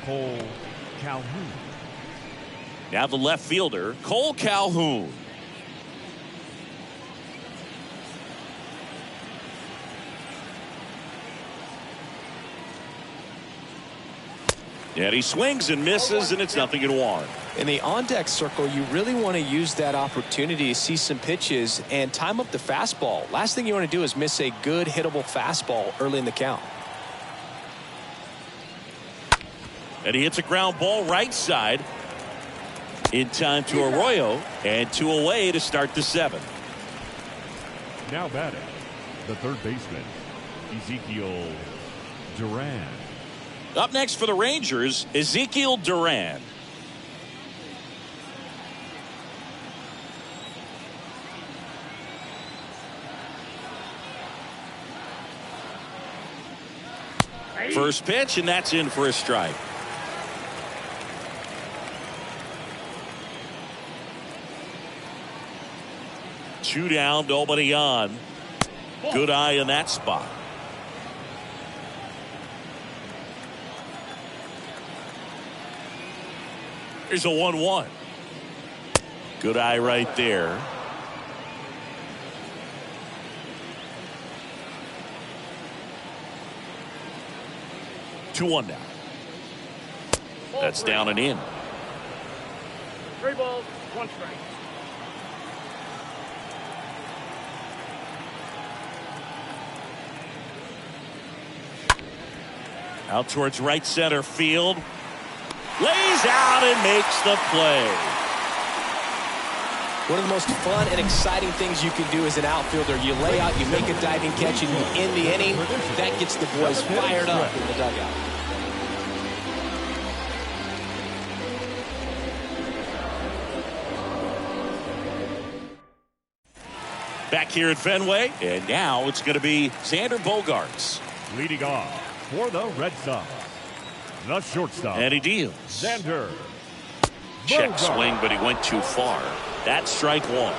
Cole Calhoun. Now the left fielder, Cole Calhoun. And he swings and misses, and it's 0-1. In the on-deck circle, you really want to use that opportunity to see some pitches and time up the fastball. Last thing you want to do is miss a good hittable fastball early in the count. And he hits a ground ball right side in time to Arroyo, and 2 away to start the 7th. Now batting, the third baseman, Ezekiel Duran. Up next for the Rangers, Ezekiel Duran. First pitch, and that's in for a strike. Two down, nobody on. Good eye in that spot. Here's a 1-1. Good eye right there. Two one now. That's down and in. 3 balls, 1 strike. Out towards right center field. Lays out and makes the play. One of the most fun and exciting things you can do as an outfielder. You lay out, you make a diving catch, and you end the inning. That gets the boys fired up in the dugout. Back here at Fenway, and now it's going to be Xander Bogaerts. Leading off for the Red Sox, the shortstop. And he deals. Xander. Check Bogaerts. swing, but he went too far. That's strike one.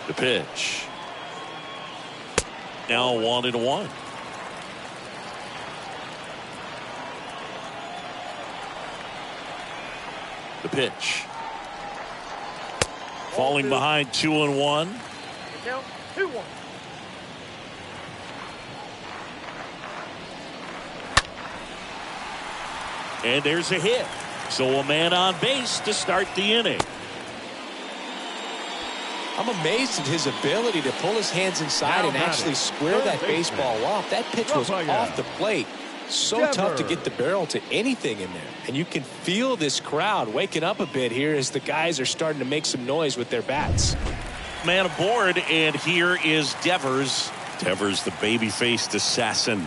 The pitch. Now 1-1. The pitch. Falling behind 2-1. Count 2-1. And there's a hit. So a man on base to start the inning. I'm amazed at his ability to pull his hands inside and actually square that baseball off. That pitch was off the plate. So tough to get the barrel to anything in there. And you can feel this crowd waking up a bit here as the guys are starting to make some noise with their bats. Man aboard, and here is Devers. Devers, the baby-faced assassin.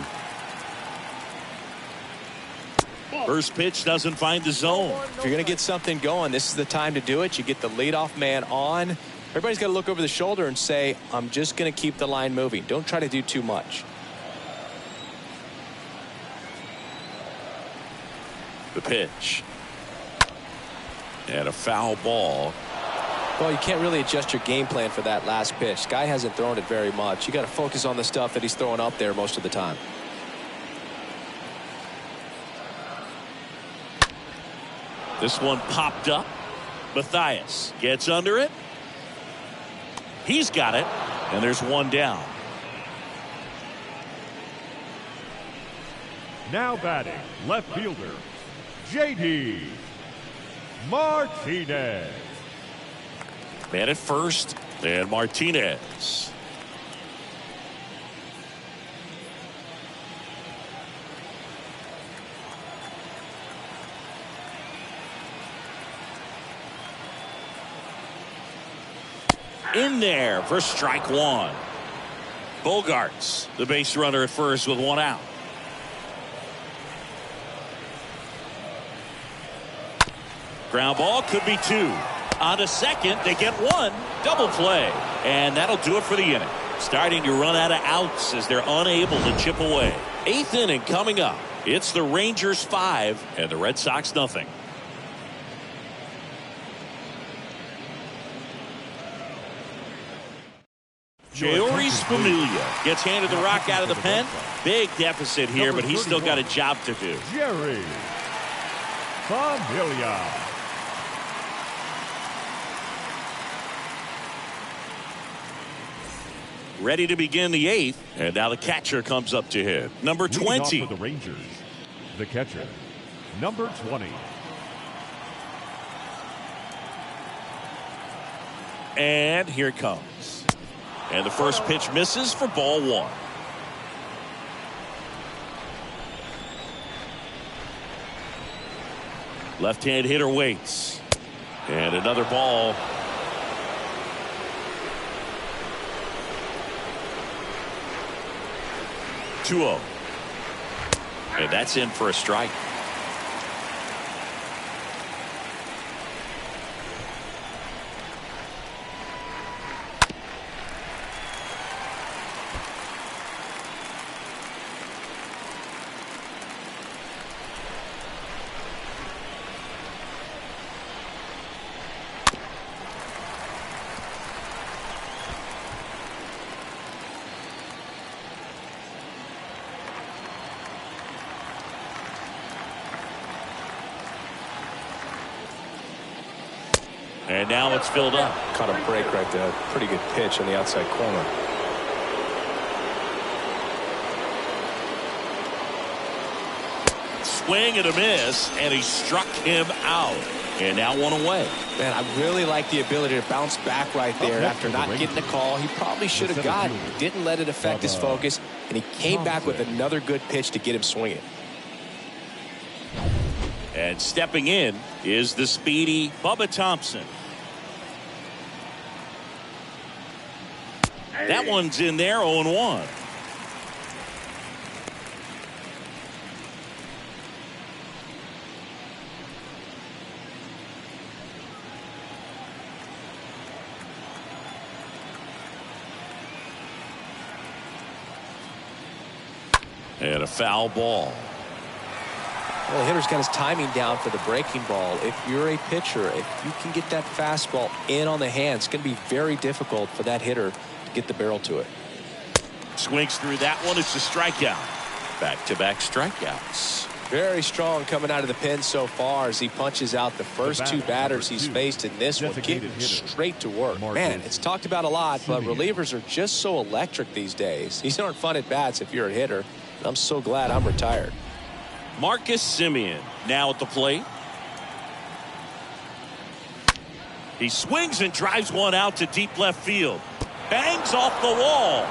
First pitch doesn't find the zone. If you're going to get something going, this is the time to do it. You get the leadoff man on. Everybody's got to look over the shoulder and say, I'm just going to keep the line moving. Don't try to do too much. The pitch. And a foul ball. Well, you can't really adjust your game plan for that last pitch. Guy hasn't thrown it very much. You got to focus on the stuff that he's throwing up there most of the time. This one popped up. Matthias gets under it. He's got it. And there's one down. Now batting, left fielder, J.D. Martinez. Man at first, and Martinez. In there for strike one. Bogaerts, the base runner at first with one out. Ground ball, could be two. On to second, they get one. Double play. And that'll do it for the inning. Starting to run out of outs as they're unable to chip away. Eighth inning coming up. It's the Rangers 5 and the Red Sox nothing. Jeurys Familia gets handed the rock out of the pen. Big deficit here, but he's still got a job to do. Jerry Familia. Ready to begin the eighth, and now the catcher comes up to hit. Number 20. For the Rangers, the catcher, number 20. And here it comes. And the first pitch misses for ball one. Left-hand hitter waits. And another ball. Two-0. And that's in for a strike. And now it's filled up. Caught a break right there. Pretty good pitch on the outside corner. Swing and a miss, and he struck him out. And now one away. Man, I really like the ability to bounce back right there after not getting the call. He probably should have gotten. Didn't let it affect his focus, and he came back with another good pitch to get him swinging. And stepping in is the speedy Bubba Thompson. That one's in there, 0-1. And a foul ball. Well, the hitter's got his timing down for the breaking ball. If you're a pitcher, if you can get that fastball in on the hand, it's going to be very difficult for that hitter to get the barrel to it. Swings through that one. It's a strikeout. Back-to-back strikeouts. Very strong coming out of the pen so far as he punches out the first two batters he's faced in this one, getting straight to work. Man, it's talked about a lot, but relievers are just so electric these days. These aren't fun at bats if you're a hitter. I'm so glad I'm retired. Marcus Semien now at the plate. He swings and drives one out to deep left field. Bangs off the wall.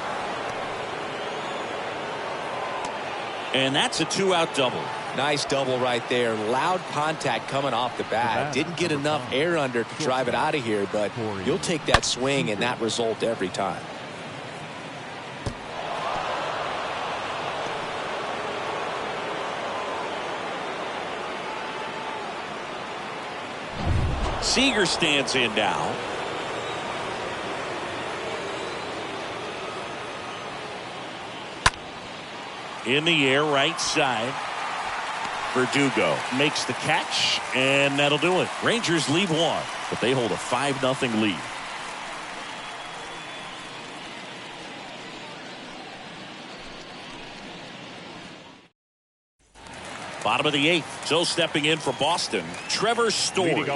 And that's a 2-out double. Nice double right there. Loud contact coming off the bat. Didn't get enough air under to drive it out of here, but you'll take that swing and that result every time. Seager stands in now. In the air, right side. Verdugo makes the catch, and that'll do it. Rangers leave one, but they hold a 5-0 lead. Bottom of the 8th. So stepping in for Boston, Trevor Story.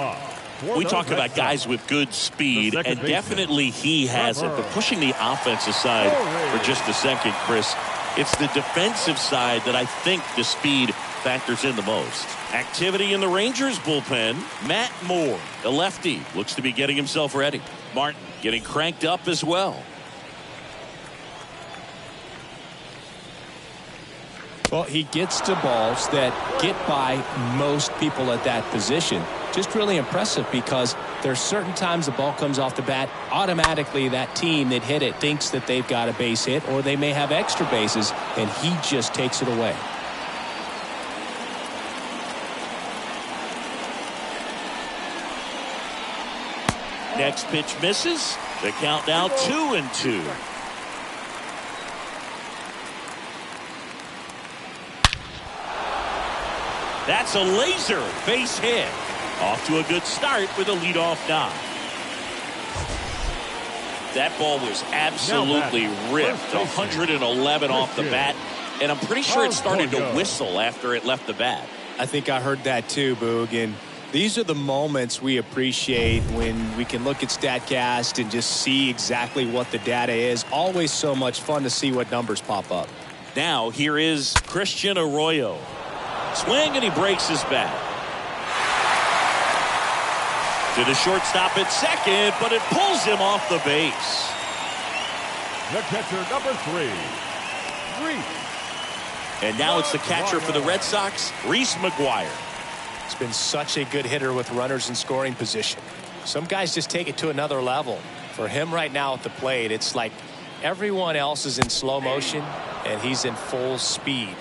We talk about guys with good speed, and definitely he has it. But pushing the offense aside for just a second, Chris, it's the defensive side that I think the speed factors in the most. Activity in the Rangers bullpen. Matt Moore, the lefty, looks to be getting himself ready. Martin getting cranked up as well. Well, he gets to balls that get by most people at that position. Just really impressive because there's certain times the ball comes off the bat, automatically that team that hit it thinks that they've got a base hit, or they may have extra bases, and he just takes it away. Next pitch misses. The count now 2-2. That's a laser base hit. Off to a good start with a leadoff knock. That ball was absolutely ripped. 111 off the bat. And I'm pretty sure it started to whistle after it left the bat. I think I heard that too, Boog. And these are the moments we appreciate when we can look at StatCast and just see exactly what the data is. Always so much fun to see what numbers pop up. Now here is Christian Arroyo. Swing, and he breaks his bat. To the shortstop at second, but it pulls him off the base. The catcher, number 3, Reese. And now it's the catcher for the Red Sox, Reese McGuire. He's been such a good hitter with runners in scoring position. Some guys just take it to another level. For him right now at the plate, it's like everyone else is in slow motion, and he's in full speed.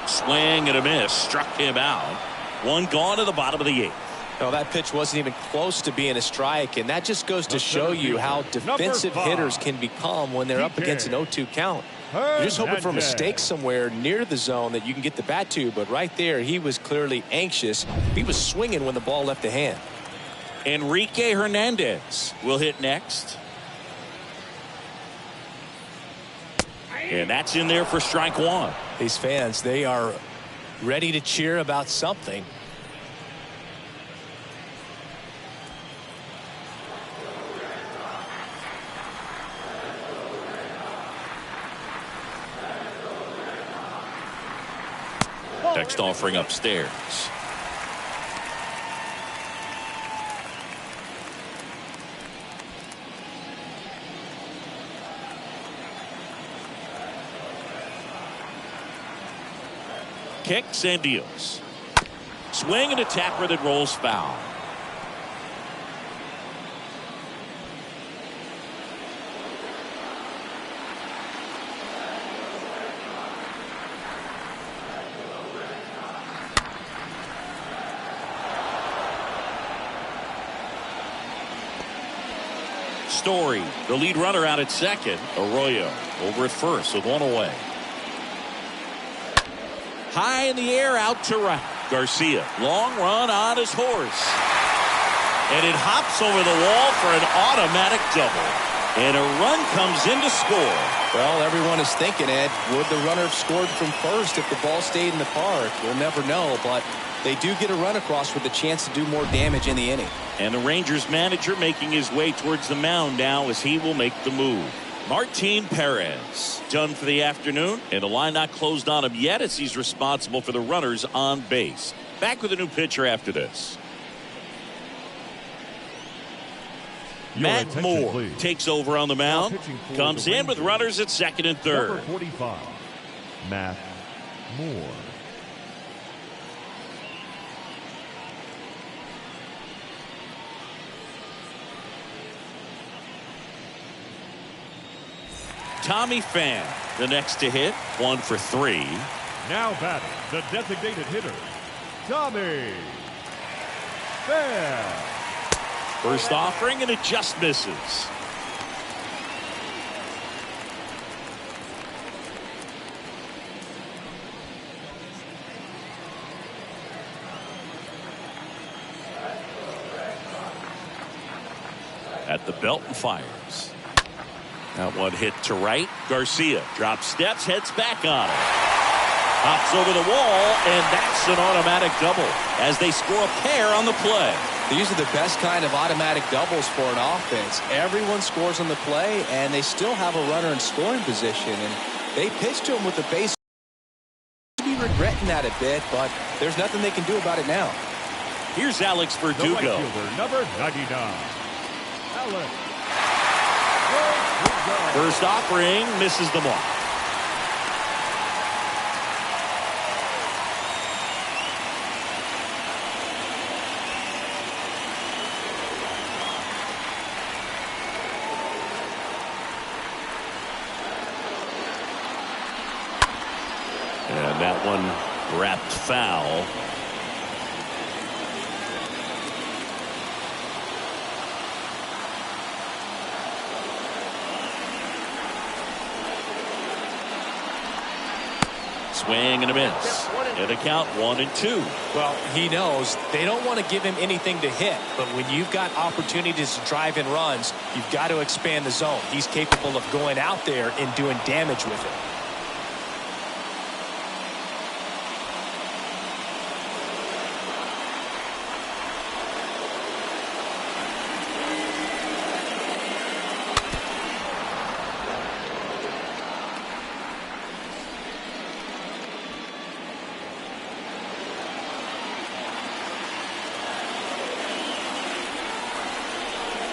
Swing and a miss. Struck him out. One gone to the bottom of the 8th. No, that pitch wasn't even close to being a strike, and that just goes to show you how defensive hitters can become when they're up against an 0-2 count. You're just hoping for a mistake somewhere near the zone that you can get the bat to, but right there he was clearly anxious. He was swinging when the ball left the hand. Enrique Hernandez will hit next. And that's in there for strike 1. These fans, they are ready to cheer about something. next offering upstairs. Kicks and deals. Swing and a tapper that rolls foul. Story, the lead runner, out at second. Arroyo over at first with one away. High in the air, out to right. Garcia, long run on his horse. And it hops over the wall for an automatic double. And a run comes in to score. Well, everyone is thinking, Ed, would the runner have scored from first if the ball stayed in the park? We'll never know, but they do get a run across with a chance to do more damage in the inning. And the Rangers manager making his way towards the mound now as he will make the move. Martin Perez done for the afternoon, and the line not closed on him yet as he's responsible for the runners on base. Back with a new pitcher after this. Matt Moore please. takes over on the mound. Comes in with runners at second and third. Number 45, Matt Moore. Tommy Pham, the next to hit, 1 for 3. Now batting, the designated hitter, Tommy Pham. First offering, and it just misses. At the belt and fires. That one hit to right. Garcia drops steps, heads back on it. Hops over the wall, and that's an automatic double as they score a pair on the play. These are the best kind of automatic doubles for an offense. Everyone scores on the play, and they still have a runner in scoring position. And they pitch to him with the base. Be regretting that a bit, but there's nothing they can do about it now. Here's Alex The right Verdugo. fielder, number 99, Alex. First offering misses the mark. And that one wrapped foul. Swing and a miss. And a count 1-2. Well, he knows they don't want to give him anything to hit, but when you've got opportunities to drive in runs, you've got to expand the zone. He's capable of going out there and doing damage with it.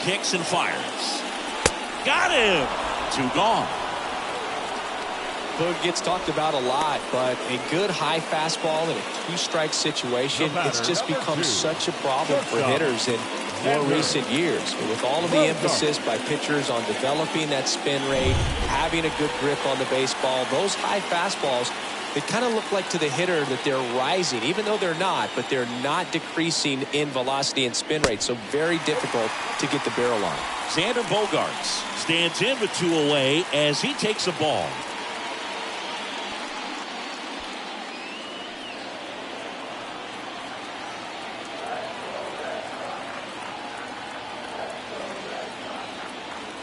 Kicks and fires. Got him. 2 gone. Boog gets talked about a lot, but a good high fastball in a 2-strike situation, it's just become such a problem for hitters in more recent years. With all of the emphasis by pitchers on developing that spin rate, having a good grip on the baseball, those high fastballs, they kind of look like to the hitter that they're rising, even though they're not, but they're not decreasing in velocity and spin rate, so very difficult to get the barrel on. Xander Bogaerts stands in with 2 away as he takes a ball.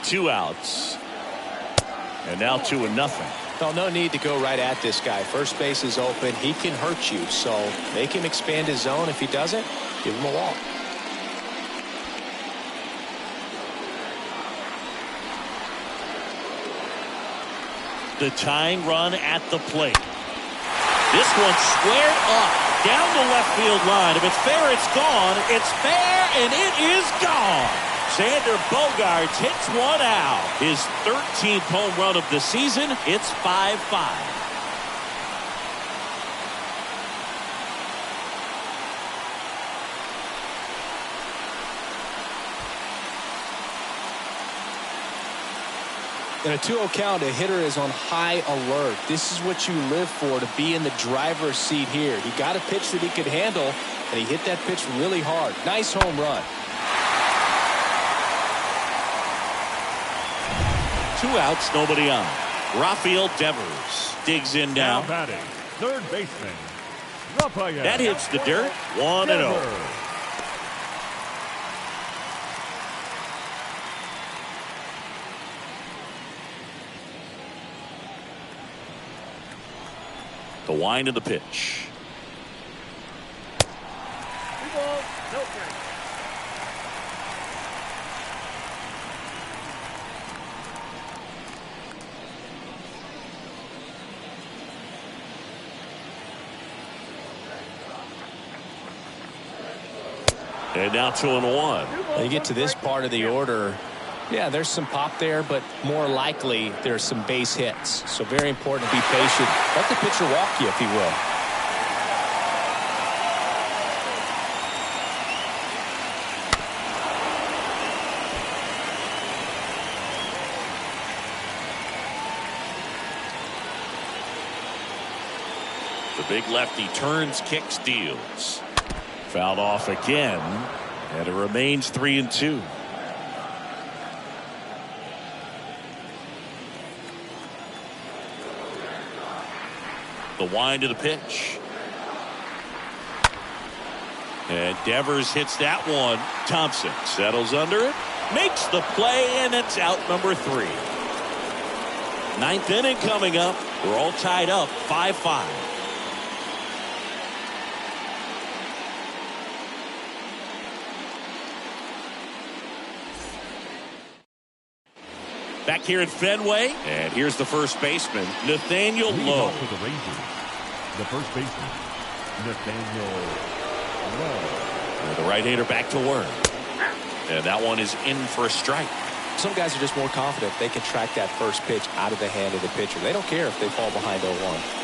Two outs. And now 2-0. Well, no need to go right at this guy. First base is open. He can hurt you, so make him expand his zone. If he doesn't, give him a walk. The tying run at the plate. This one squared up down the left field line. If it's fair, it's gone. It's fair, and it is gone. Xander Bogaerts hits one out. His 13th home run of the season. It's 5-5. In a 2-0 count, a hitter is on high alert. This is what you live for, to be in the driver's seat here. He got a pitch that he could handle, and he hit that pitch really hard. Nice home run. 2 outs, nobody on. Rafael Devers digs in now. Now batting, third baseman, Rafael. That hits the dirt. 1-0. The wind of the pitch. 2 balls, no strikes. And now 2-1. When you get to this part of the order, yeah, there's some pop there, but more likely there's some base hits. So very important to be patient. Let the pitcher walk you, if he will. The big lefty turns, kicks, deals. Fouled off again, and it remains 3-2. The wind of the pitch. And Devers hits that one. Thompson settles under it, makes the play, and it's out number 3. 9th inning coming up. We're all tied up 5-5. Back here at Fenway, and here's the first baseman, Nathaniel Lowe. For the Rangers, the first baseman, Nathaniel Lowe. And the right-hander back to work. And that one is in for a strike. Some guys are just more confident they can track that first pitch out of the hand of the pitcher. They don't care if they fall behind 0-1.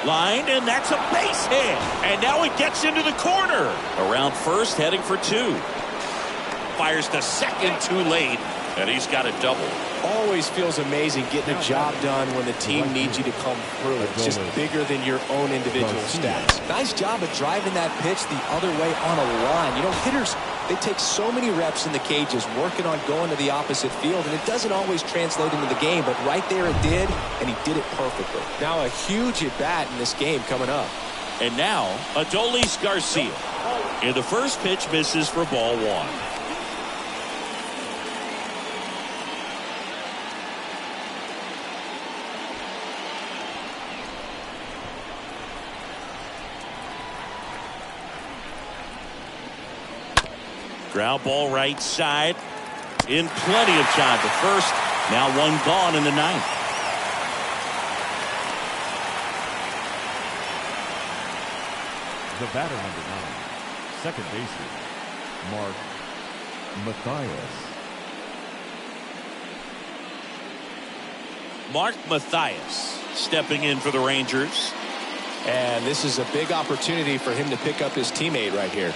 Line, and that's a base hit. And now it gets into the corner. Around first, heading for 2. Fires to second too late, and he's got a double. Always feels amazing getting a job done when the team needs you to come through. It's just bigger than your own individual stats. Nice job of driving that pitch the other way on a line. You know, hitters, they take so many reps in the cages working on going to the opposite field, and it doesn't always translate into the game, but right there it did, and he did it perfectly. Now a huge at-bat in this game coming up. And now, Adolis Garcia. And the first pitch misses for ball 1. Ground ball right side. In plenty of time to first. Now 1 gone in the 9th. The batter, number 9, second baseman, Mark Mathias. Mark Mathias stepping in for the Rangers. And this is a big opportunity for him to pick up his teammate right here.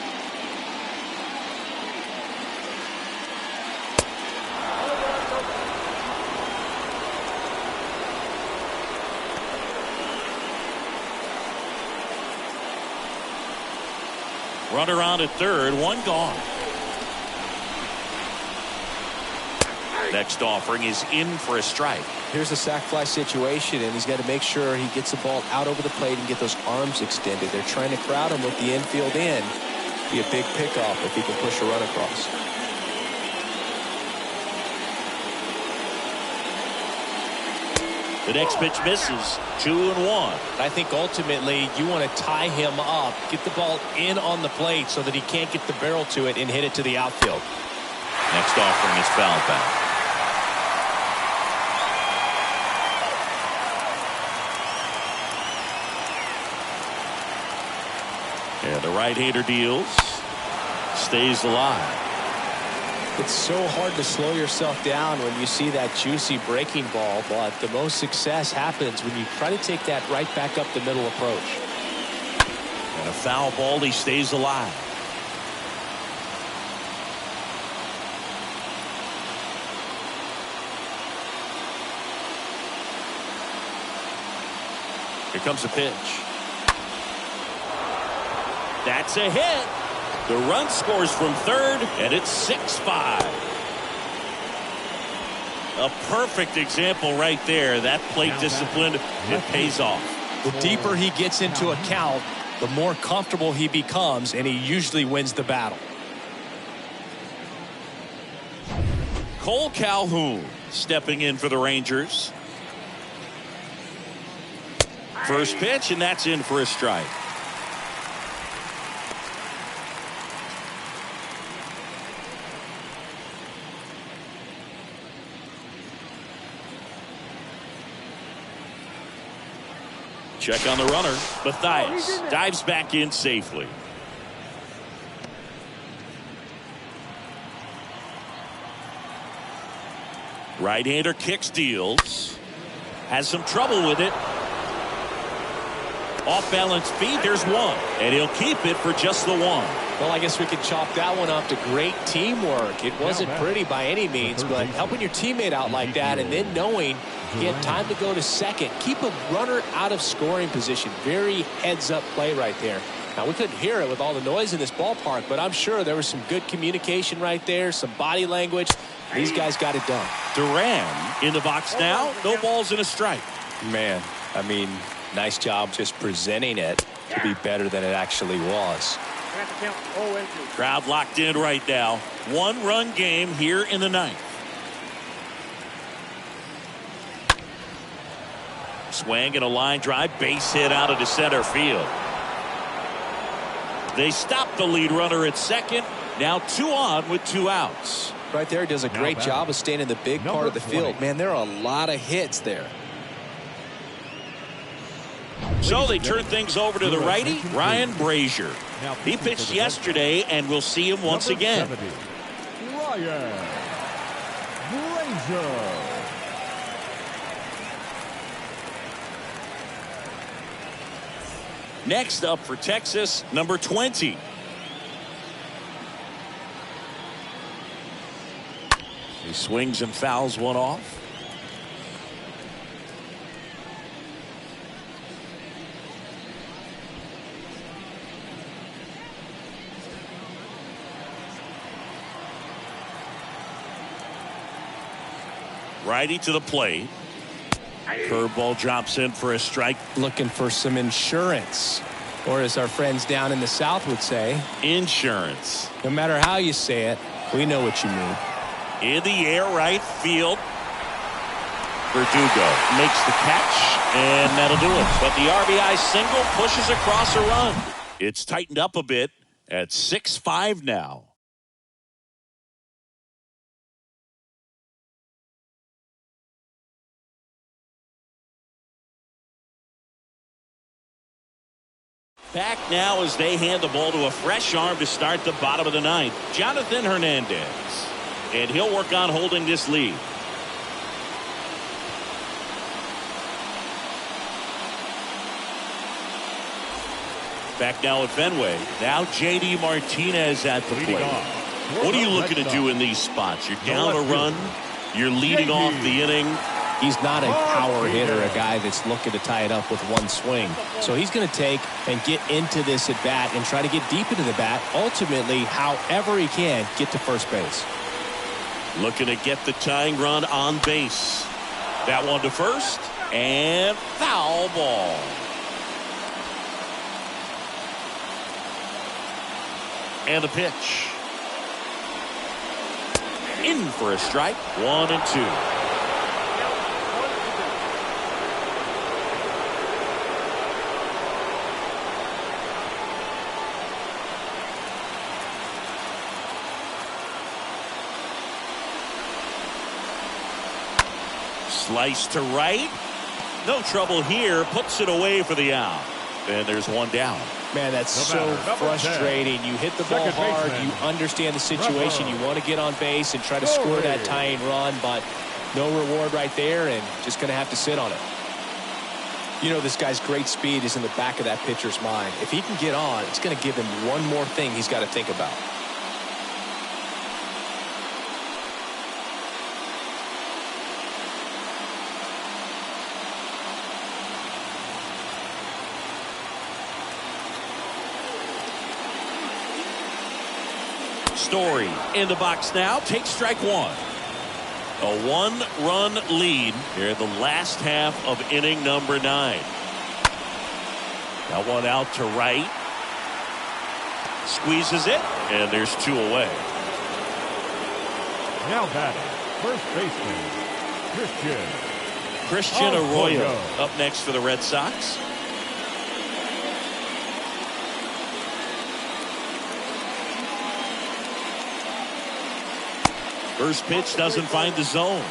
Runner on at third, 1 gone. Next offering is in for a strike. Here's a sac fly situation, and he's got to make sure he gets the ball out over the plate and get those arms extended. They're trying to crowd him with the infield in. Be a big pickoff if he can push a run across. The next pitch misses. 2-1. I think ultimately you want to tie him up, get the ball in on the plate so that he can't get the barrel to it and hit it to the outfield. Next offering is fouled back. And the right-hander deals. Stays alive. It's so hard to slow yourself down when you see that juicy breaking ball, but the most success happens when you try to take that right back up the middle approach. And a foul ball, he stays alive. Here comes a pitch. That's a hit. The run scores from third, and it's 6-5. A perfect example right there. That plate discipline, it pays off. The deeper he gets into a count, the more comfortable he becomes, and he usually wins the battle. Cole Calhoun stepping in for the Rangers. First pitch, and that's in for a strike. Check on the runner. Mathias dives back in safely. Right-hander kicks, deals. Has some trouble with it. Off-balance feed, there's one. And he'll keep it for just the one. Well, I guess we could chalk that one up to great teamwork. It wasn't pretty by any means, but helping your teammate out like that and then knowing he had time to go to second. Keep a runner out of scoring position. Very heads-up play right there. Now, we couldn't hear it with all the noise in this ballpark, but I'm sure there was some good communication right there, some body language. These guys got it done. Duran in the box now. No balls and a strike. Man, I mean, nice job just presenting it to be better than it actually was. Crowd locked in right now. One-run game here in the ninth. Swing and a line drive, base hit out into center field. They stop the lead runner at second. Now 2 on with 2 outs. Right there, he does a great job of staying in the big part of the field. Man, there are a lot of hits there. So they turn things over to the righty, Ryan Brazier. He pitched yesterday, and we'll see him once again. Ryan Brazier. Next up for Texas, number 20. He swings and fouls one off. Righty to the plate. Curveball drops in for a strike. Looking for some insurance, or as our friends down in the South would say, Insurance. no matter how you say it, we know what you mean. In the air, right field. Verdugo makes the catch, and that'll do it. But the RBI single pushes across a run. It's tightened up a bit at 6-5 now. Back now as they hand the ball to a fresh arm to start the bottom of the ninth, Jonathan Hernandez. And he'll work on holding this lead. Back now at Fenway. Now J.D. Martinez at the plate. What are you looking to do in these spots? You're down a run. You're leading off the inning. He's not a power hitter, a guy that's looking to tie it up with one swing. So he's going to take and get into this at bat and try to get deep into the bat. Ultimately, however he can, get to first base. Looking to get the tying run on base. That one to first, and foul ball. And the pitch. In for a strike. 1-2. Slice to right. No trouble here. Puts it away for the out. And there's one down. Man, that's so frustrating. You hit the ball hard. You understand the situation. You want to get on base and try to score that tying run, but no reward right there, and just going to have to sit on it. You know, this guy's great speed is in the back of that pitcher's mind. If he can get on, it's going to give him one more thing he's got to think about. Story in the box now. Takes strike one. A one-run lead here in the last half of inning number 9. Got one out to right. Squeezes it, and there's 2 away. Now batting, first baseman, Christian Arroyo up next for the Red Sox. First pitch doesn't find the zone.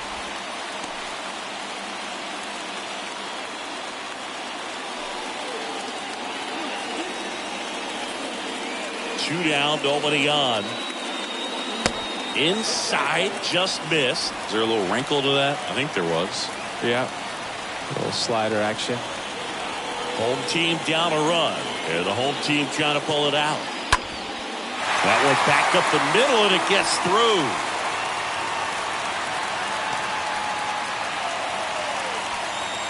Two down, nobody on. Inside, just missed. Is there a little wrinkle to that? I think there was. Yeah. A little slider action. Home team down a run. And the home team trying to pull it out. That one back up the middle, and it gets through.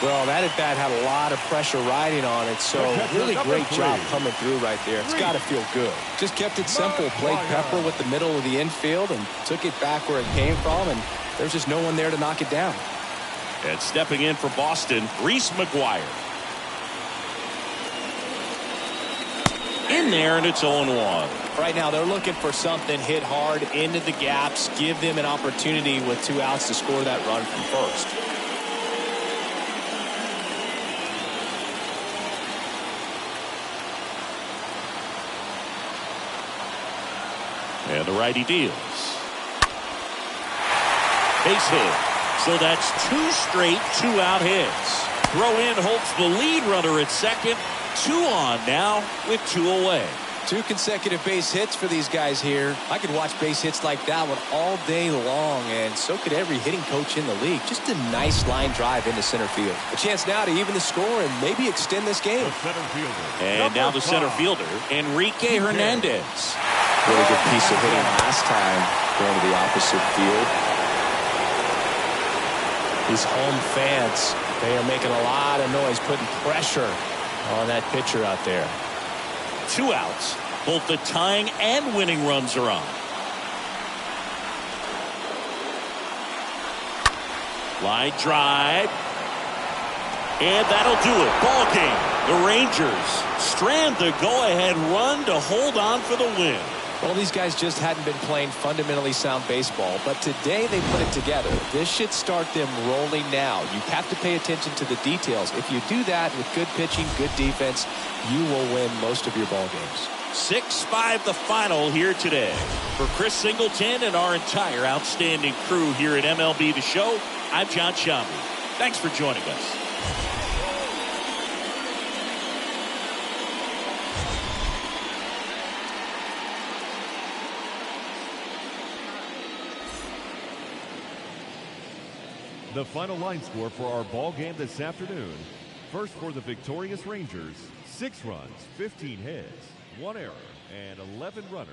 Well, that at bat had a lot of pressure riding on it, so really great job coming through right there. It's got to feel good. Just kept it simple, played pepper with the middle of the infield and took it back where it came from, and there's just no one there to knock it down. And stepping in for Boston, Reese McGuire. In there, and it's 0-1. Right now, they're looking for something hit hard into the gaps, give them an opportunity with 2 outs to score that run from first. And the righty deals. Base hit. So that's 2 straight 2-out hits. Throw in holds the lead runner at second. 2 on now with 2 away. 2 consecutive base hits for these guys here. I could watch base hits like that one all day long, and so could every hitting coach in the league. Just a nice line drive into center field. A chance now to even the score and maybe extend this game. And now the center fielder, Enrique Hernandez. Really good piece of hitting last time, going to the opposite field. These home fans, they are making a lot of noise, putting pressure on that pitcher out there. 2 outs. Both the tying and winning runs are on. Line drive. And that'll do it. Ball game. The Rangers strand the go-ahead run to hold on for the win. Well, these guys just hadn't been playing fundamentally sound baseball, but today they put it together. This should start them rolling now. You have to pay attention to the details. If you do that with good pitching, good defense, you will win most of your ball games. 6-5 the final here today. For Chris Singleton and our entire outstanding crew here at MLB The Show, I'm John Shambi. Thanks for joining us. The final line score for our ball game this afternoon. First for the victorious Rangers, 6 runs, 15 hits, 1 error, and 11 runners.